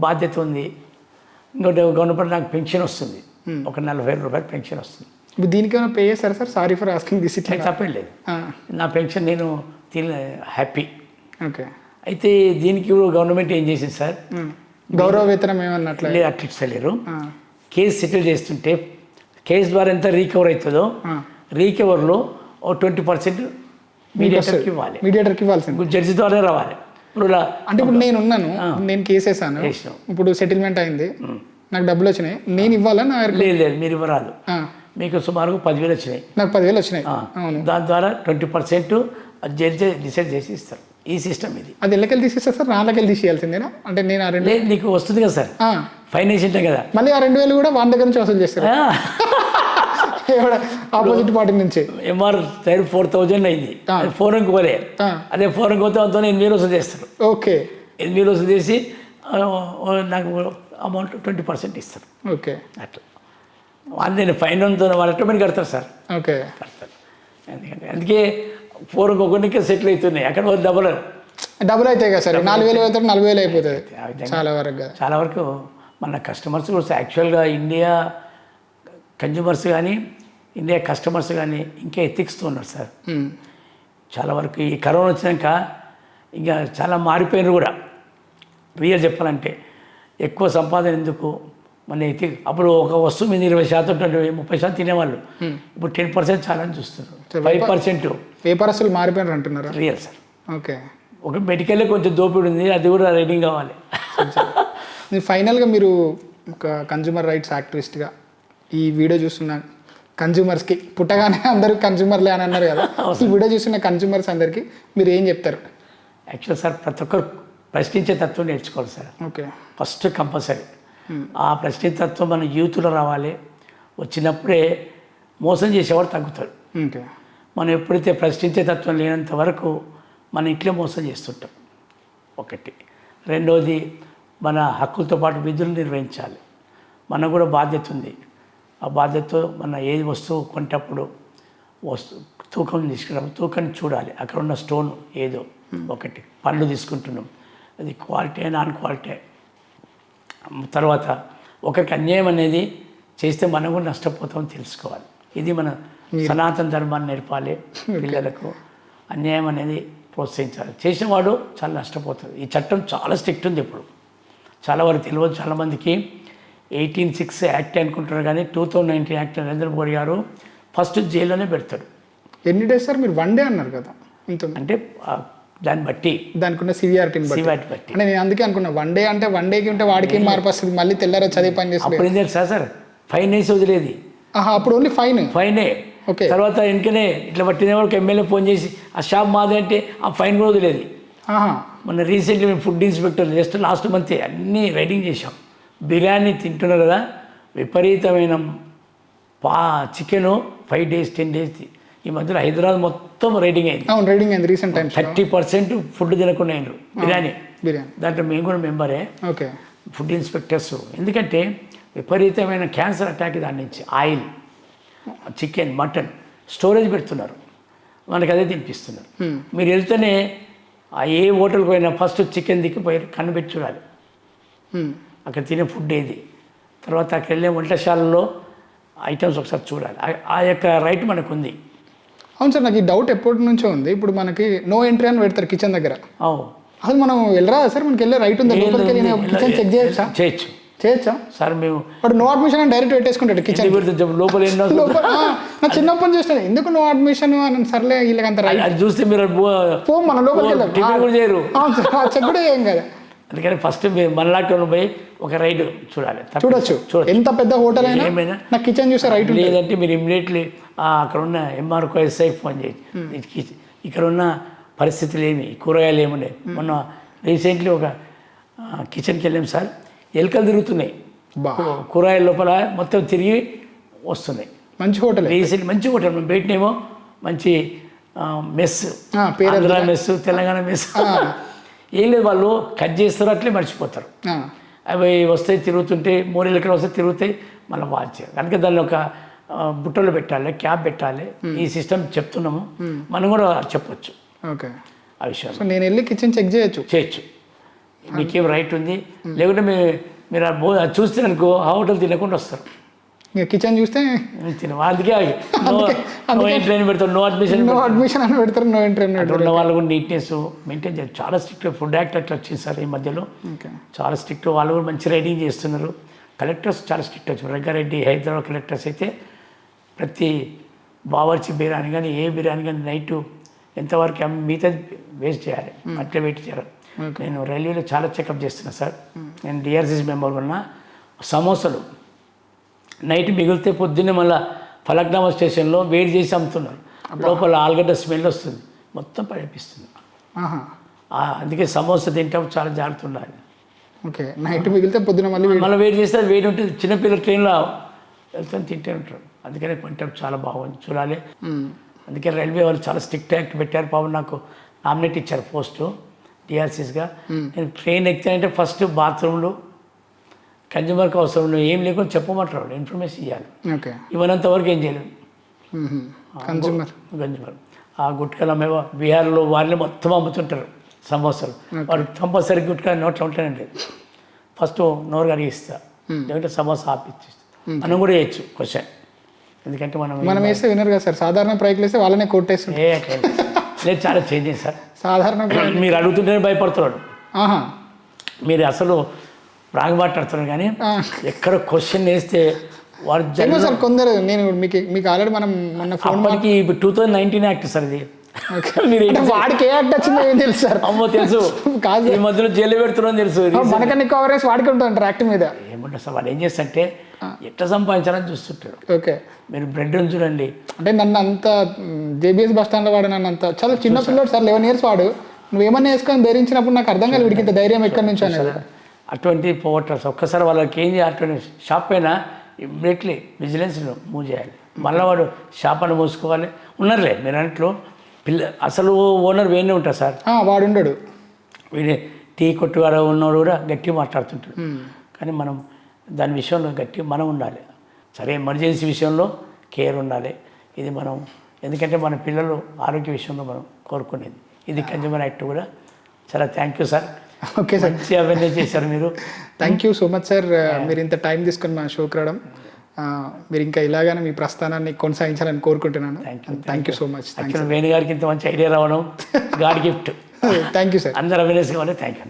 బాధ్యత ఉంది, ఇంకోటి గవర్నమెంట్ నాకు పెన్షన్ వస్తుంది, ఒక 40,000 రూపాయలు పెన్షన్ వస్తుంది. దీనికైనా పే చేస్తారా sir? Sorry for asking this. ఇట్లా తప్పేం లేదు, నా పెన్షన్ నేను హ్యాపీ. ఓకే, అయితే దీనికి గవర్నమెంట్ ఏం చేసింది సార్, గౌరవ వేతనం ఏమన్నట్లు అట్లా ఇస్తలేరు. కేసు సెటిల్ చేస్తుంటే కేసు ద్వారా ఎంత రీకవర్ అవుతుందో రీకవర్లో 20% మీడియేటర్కి ఇవ్వాలి. మీడియేటర్కి ఇవ్వాల్సింది జడ్జి ద్వారా రావాలి. అంటే ఇప్పుడు నేను ఉన్నాను, నేను కేసేసాను, ఇప్పుడు సెటిల్మెంట్ అయింది, నాకు డబ్బులు వచ్చినాయి, నేను ఇవ్వాలా? లేదు, మీరు ఇవ్వరాదు. మీకు సుమారుగా 10,000 వచ్చినాయి, నాకు 10,000 వచ్చినాయి. దాని ద్వారా 20% జడ్జి డిసైడ్ చేసి ఇస్తారు. ఈ సిస్టమ్ ఇది. అది ఎల్లకెళ్ళి తీసేస్తారు సార్? నాలుగెళ్ళి తీసేయాల్సిందేనా? అంటే నేను ఆ 2 నీకు వస్తుంది కదా సార్, ఫైనాన్స్ ఉంటాయి కదా, మళ్ళీ ఆ 2,000 కూడా వాళ్ళ దగ్గర నుంచి వసూలు చేస్తారు ఆపోజిట్ పార్టీ నుంచి. ఎంఆర్ 4,000 అయింది, ఫోరంకి పోలే, అదే ఫోరంకి పోతే అంతా 8,000 వసూలు చేస్తారు. ఓకే, 8,000 వసూలు చేసి నాకు అమౌంట్ 20% ఇస్తారు. ఓకే, అట్లా వాళ్ళని ఫైన్ ఉందో వాళ్ళు ఆటోమేటిక్ కడతారు సార్. ఓకే, కడతారు. అందుకే ఫోరంకి ఒకరికి సెటిల్ అవుతున్నాయి, అక్కడ డబుల్ అవుతాయి కదా సార్. 4,000 అయితే 40,000 అయిపోతుంది చాలా వరకు. మన కస్టమర్స్ కూడా యాక్చువల్గా ఇండియా కన్జ్యూమర్స్ కానీ ఇండియా కస్టమర్స్ కానీ ఇంకా ఎథిక్స్తో ఉన్నారు సార్. చాలా వరకు ఈ కరోనా వచ్చినాక ఇంకా చాలా మారిపోయినారు కూడా. రియల్ చెప్పాలంటే ఎక్కువ సంపాదన ఎందుకు మన ఎథిక్. అప్పుడు ఒక వస్తువు మీద 20% 30% తినేవాళ్ళు, ఇప్పుడు 10% చాలా అని చూస్తున్నారు. 5% వ్యాపారస్తులు మారిపోయినారు అంటున్నారు. Real sir. ఓకే, ఒక మెడికల్లో కొంచెం దోపిడి ఉంది, అది కూడా రెడీ కావాలి. ఫైనల్గా మీరు ఒక కన్జ్యూమర్ రైట్స్ యాక్టివిస్ట్గా ఈ వీడియో చూస్తున్న కన్జ్యూమర్స్కి, పుట్టగానే అందరూ కన్జ్యూమర్లే అని అన్నారు కదా, ఈ వీడియో చూస్తున్న కన్జ్యూమర్స్ అందరికీ మీరు ఏం చెప్తారు? యాక్చువల్ సార్ ప్రతి ఒక్కరు ప్రశ్నించే తత్వం నేర్చుకోవాలి సార్. ఓకే, ఫస్ట్ కంపల్సరీ ఆ ప్రశ్నించే తత్వం మన యూత్లో రావాలి. వచ్చినప్పుడే మోసం చేసేవాడు తగ్గుతాడు. ఓకే, మనం ఎప్పుడైతే ప్రశ్నించే తత్వం లేనంత వరకు మన ఇంట్లో మోసం చేస్తుంటాం. ఒకటి. రెండవది, మన హక్కులతో పాటు విధులు నిర్వహించాలి. మనకు కూడా బాధ్యత ఉంది. ఆ బాధ్యతతో మన ఏ వస్తువు కొంటప్పుడు తూకం తీసుకున్నప్పుడు తూకాన్ని చూడాలి. అక్కడ ఉన్న స్టోన్ ఏదో ఒకటి. పళ్ళు తీసుకుంటున్నాం, అది క్వాలిటీ నాన్ క్వాలిటీ. తర్వాత ఒకరికి అన్యాయం అనేది చేస్తే మనం కూడా నష్టపోతామని తెలుసుకోవాలి. ఇది మన సనాతన ధర్మాన్ని నేర్పాలి పిల్లలకు. అన్యాయం అనేది ప్రోత్సహించాలి. చేసేవాడు చాలా నష్టపోతాడు. ఈ చట్టం చాలా స్ట్రిక్ట్ ఉంది. ఇప్పుడు చాలా వరకు తెలియదు చాలామందికి. 18(6) యాక్ట్ అనుకుంటారు, కానీ 2019 యాక్ట్ నరేంద్ర మోడీ గారు ఫస్ట్ జైల్లోనే పెడతాడు. ఎన్ని డేస్ సార్? మీరు 1 డే అన్నారు కదా, ఇంత అంటే దాన్ని బట్టి, దానికి ఉన్న సివియారిటీని బట్టి. అంటే నేను అందుకే అనుకున్నా 1 డే అంటే 1 డేకి ఉంటే వాడికి ఏం మార్పు వస్తుంది, మళ్ళీ తెల్లారా చదివి పని చేస్తుంది. అప్పుడు ఏం తెలుసా సార్, ఫైన్ వేసి వదిలేది. అప్పుడు ఓన్లీ ఫైనే. ఓకే, తర్వాత వెనుకనే ఇట్లా పట్టిన వాళ్ళకి ఎమ్మెల్యే ఫోన్ చేసి ఆ షాప్ మాదే అంటే ఆ ఫైన్ కూడా వదిలేదు. మొన్న రీసెంట్లీ మేము food inspector just last month అన్నీ రైడింగ్ చేసాం. బిర్యానీ తింటున్నారు కదా, విపరీతమైన చికెను 5 days 10 days. ఈ మధ్యలో హైదరాబాద్ మొత్తం రైడింగ్ అయింది. రైడింగ్ అయింది రీసెంట్ టైం. 30% ఫుడ్ తినకుండా అయినారు బిర్యానీ. దాంట్లో మేము కూడా మెంబరే. Okay, food inspectors. ఎందుకంటే విపరీతమైన క్యాన్సర్ అటాక్ దాని నుంచి. ఆయిల్, చికెన్, మటన్ స్టోరేజ్ పెడుతున్నారు, మనకి అదే తినిపిస్తున్నారు. మీరు వెళ్తేనే ఏ హోటల్కి పోయినా ఫస్ట్ చికెన్ దిక్కిపోయి కన్ను పెట్టి చూడాలి అక్కడ తినే ఫుడ్ ఏది. తర్వాత అక్కడ వెళ్ళే వంటశాలలో ఐటమ్స్ ఒకసారి చూడాలి. ఆ యొక్క రైట్ మనకు ఉంది. అవును సార్, నాకు ఈ డౌట్ ఎప్పటి నుంచో ఉంది. ఇప్పుడు మనకి నో ఎంట్రీ అని పెడతారు కిచెన్ దగ్గర. అసలు మనం వెళ్ళరా సార్? మనకి వెళ్ళే రైట్ ఉంది? కిచెన్ చెక్ చేయొచ్చా సార్? మేము ఇప్పుడు నో అడ్మిషన్ అని డైరెక్ట్ పెట్టేసుకుంటాడు కిచెన్ లోపల. నా చిన్నప్పటి చూస్తాను, ఎందుకు నో అడ్మిషన్ అని. సర్లే వీళ్ళకంత అది చూస్తే మీరు మన లోపలికి చేయరు, చెక్ కూడా ఏం కదా. అందుకని ఫస్ట్ మీరు మనలాంటి పోయి ఒక రైడ్ చూడాలి. చూడొచ్చు, ఎంత పెద్ద హోటల్ అయినా ఏమైనా నాకు కిచెన్ చూసే రైట్. లేదంటే మీరు ఇమ్మీడియట్లీ అక్కడ ఉన్న ఎంఆర్ఓ ఎస్ఐ ఫోన్ చేసి ఇక్కడ ఉన్న పరిస్థితులు ఏమి, కూరగాయలు ఏమున్నాయి. మొన్న రీసెంట్లీ ఒక కిచెన్కి వెళ్ళాం సార్, ఎలుకలు తిరుగుతున్నాయి కూరగాయల లోపల, మొత్తం తిరిగి వస్తున్నాయి. మంచి హోటల్, రీసెంట్ మంచి హోటల్. మేము బయటనేమో మంచి mess, Andhra mess, Telangana mess. ఏం లేదు, వాళ్ళు కట్ చేస్తారు, అట్లే మర్చిపోతారు. అవి వస్తాయి తిరుగుతుంటే, మూడేళ్ళు ఎక్కడ వస్తే తిరుగుతాయి, మళ్ళీ వాచ్ చేయాలి. కనుక దాన్ని ఒక బుట్టలో పెట్టాలి, క్యాప్ పెట్టాలి. ఈ సిస్టమ్ చెప్తున్నాము, మనం కూడా చెప్పొచ్చు. ఓకే, ఆ విషయం. సో నేను వెళ్ళి కిచెన్ చెక్ చేయొచ్చు. మీకేం రైట్ ఉంది. లేకుంటే మీరు అది చూస్తే అనుకో ఆ హోటల్ తినకుండా వస్తారు. కిచెన్ చూస్తే అందుకే నో ఎంట్రీ అని పెడతారు, నో అడ్మిషన్ అని పెడతారు, నో ఎంట్రీ అని పెడతారు. ఉన్న వాళ్ళు కూడా నీట్నెస్ మెయింటైన్ చేయాలి. చాలా స్ట్రిక్ట్ ఫుడ్ యాక్ట్ అట్లా వచ్చింది సార్ ఈ మధ్యలో. చాలా స్ట్రిక్ట్. వాళ్ళు కూడా మంచి రైడింగ్ చేస్తున్నారు. కలెక్టర్స్ చాలా స్ట్రిక్ట్ వచ్చారు. రంగారెడ్డి, హైదరాబాద్ కలెక్టర్స్ అయితే ప్రతి బావర్చి బిర్యానీ కానీ ఏ బిర్యానీ కానీ నైటు ఎంతవరకు మిగతా వేస్ట్ చేయాలి, అట్లే వెయిట్ చేయాలి. నేను రైల్వేలో చాలా చెకప్ చేస్తున్నా సార్. నేను డిఆర్సీసీ మెంబర్ ఉన్నా. సమోసాలు నైట్ మిగిలితే పొద్దున్నే మళ్ళీ ఫలక్నామా స్టేషన్లో వేడి చేసి అమ్ముతున్నారు. లోపల ఆలుగడ్డ స్మెల్ వస్తుంది, మొత్తం పడిపిస్తుంది. అందుకే సమోసా తింటాం చాలా జాగ్రత్త ఉండాలి. ఓకే, నైట్ మిగిలితే పొద్దున మళ్ళీ వేడి చేస్తే అది వేడి ఉంటుంది. చిన్నపిల్లలు ట్రైన్లో వెళ్తాను తింటే ఉంటారు. అందుకనే కొంటాం చాలా బాగుంది చూడాలి. అందుకే రైల్వే వాళ్ళు చాలా స్ట్రిక్ట్ యాక్ట్ పెట్టారు. పాపం నాకు నామినేట్ ఇచ్చారు పోస్టు డిఆర్సీస్గా. నేను ట్రైన్ ఎక్కితే ఫస్ట్ బాత్రూమ్లు, కన్జ్యూమర్కి అవసరం ఏం లేకుండా చెప్పమంటారు, ఇన్ఫర్మేషన్ ఇవ్వాలి. ఇవ్వనంత వరకు ఏం చేయలేదు. కన్జ్యూమర్ ఆ గుట్కలు అమ్మేవో బీహార్లో వాళ్ళే మొత్తం అమ్ముతుంటారు సమోసాలు. వాడు కంపల్సరీ గుట్కా నోట్లో ఉంటానండి. ఫస్ట్ నోరు కడిగిస్తా, లేదంటే సమోసా ఆపిచ్చిస్తా. మనం కూడా వేయచ్చు క్వశ్చన్. ఎందుకంటే మనం వేస్తే వినరు కదా సార్. సాధారణ ప్రయత్నం వేస్తే వాళ్ళనే కొట్టేస్తారు. లేదు, చాలా చేంజ్ అయింది సార్. సాధారణ మీరు అడుగుతుంటేనే భయపడుతున్నాడు. మీరు అసలు రాంగ్ మాట్లాడుతున్నారు, కానీ ఎక్కడ క్వశ్చన్ వేస్తే వాడు సార్ కొందరు. నేను మీకు ఆల్రెడీ మనం మొన్న అప్పటికి 2019 యాక్ట్ సార్ ఇది. మీరు అంటే వాడికి ఏ యాక్ట్ వచ్చిందో ఏం తెలుసు సార్. అమ్మో తెలుసు కాదు ఈ మధ్యలో జైలు పెడుతున్నాం తెలుసు. మనకన్నా కవరేజ్ వాడికి ఉంటుంది యాక్ట్ మీద. ఏమంటారు సార్ వాడు ఏం చేస్తారంటే ఎట్లా సంపాదించాలని చూస్తుంటాడు. ఓకే మీరు బ్రెడ్ చూడండి. అంటే నన్ను అంత జేబీఎస్ బస్ స్టాండ్లో వాడు నన్ను అంత చాలా చిన్న పిల్లడు సార్, 11 years వాడు. నువ్వేమన్నా వేసుకొని ధరించినప్పుడు నాకు అర్థం కాదు వీడికి ఇంత ధైర్యం ఎక్కడి నుంచి అనేది. అటువంటి పోగొట్టారు సార్. ఒక్కసారి వాళ్ళకి ఏం చేయాలి, అటువంటి షాప్ అయినా ఇమ్మీడియట్లీ విజిలెన్స్లో మూవ్ చేయాలి. మళ్ళీ వాడు షాప్ అని మూసుకోవాలి. ఉన్నారులే మీరు అన్నట్లు అసలు ఓనర్ వేరే ఉంటారు సార్. వాడు ఉండడు. వీడే టీ కొట్టువాడు ఉన్నవాడు కూడా గట్టిగా మాట్లాడుతుంటాడు. కానీ మనం దాని విషయంలో గట్టిగా మనం ఉండాలి. సరే ఎమర్జెన్సీ విషయంలో కేర్ ఉండాలి. ఇది మనం ఎందుకంటే మన పిల్లలు ఆరోగ్య విషయంలో మనం కోరుకునేది. ఇది కన్జ్యూమర్ యాక్ట్ కూడా. చాలా thank you sir. Okay sir, మంచి అవేర్నెస్ చేశారు మీరు. Thank you so much sir. మీరు ఇంత టైం తీసుకుని మా షోకి రావడం, మీరు ఇంకా ఇలాగానే మీ ప్రస్థానాన్ని కొనసాగించాలని కోరుకుంటున్నాను. Thank you so much. Venu గారికి ఇంత మంచి ఐడియా రావడం God gift. Thank you sir. అందరూ అవేర్నెస్ కావాలి. Thank you.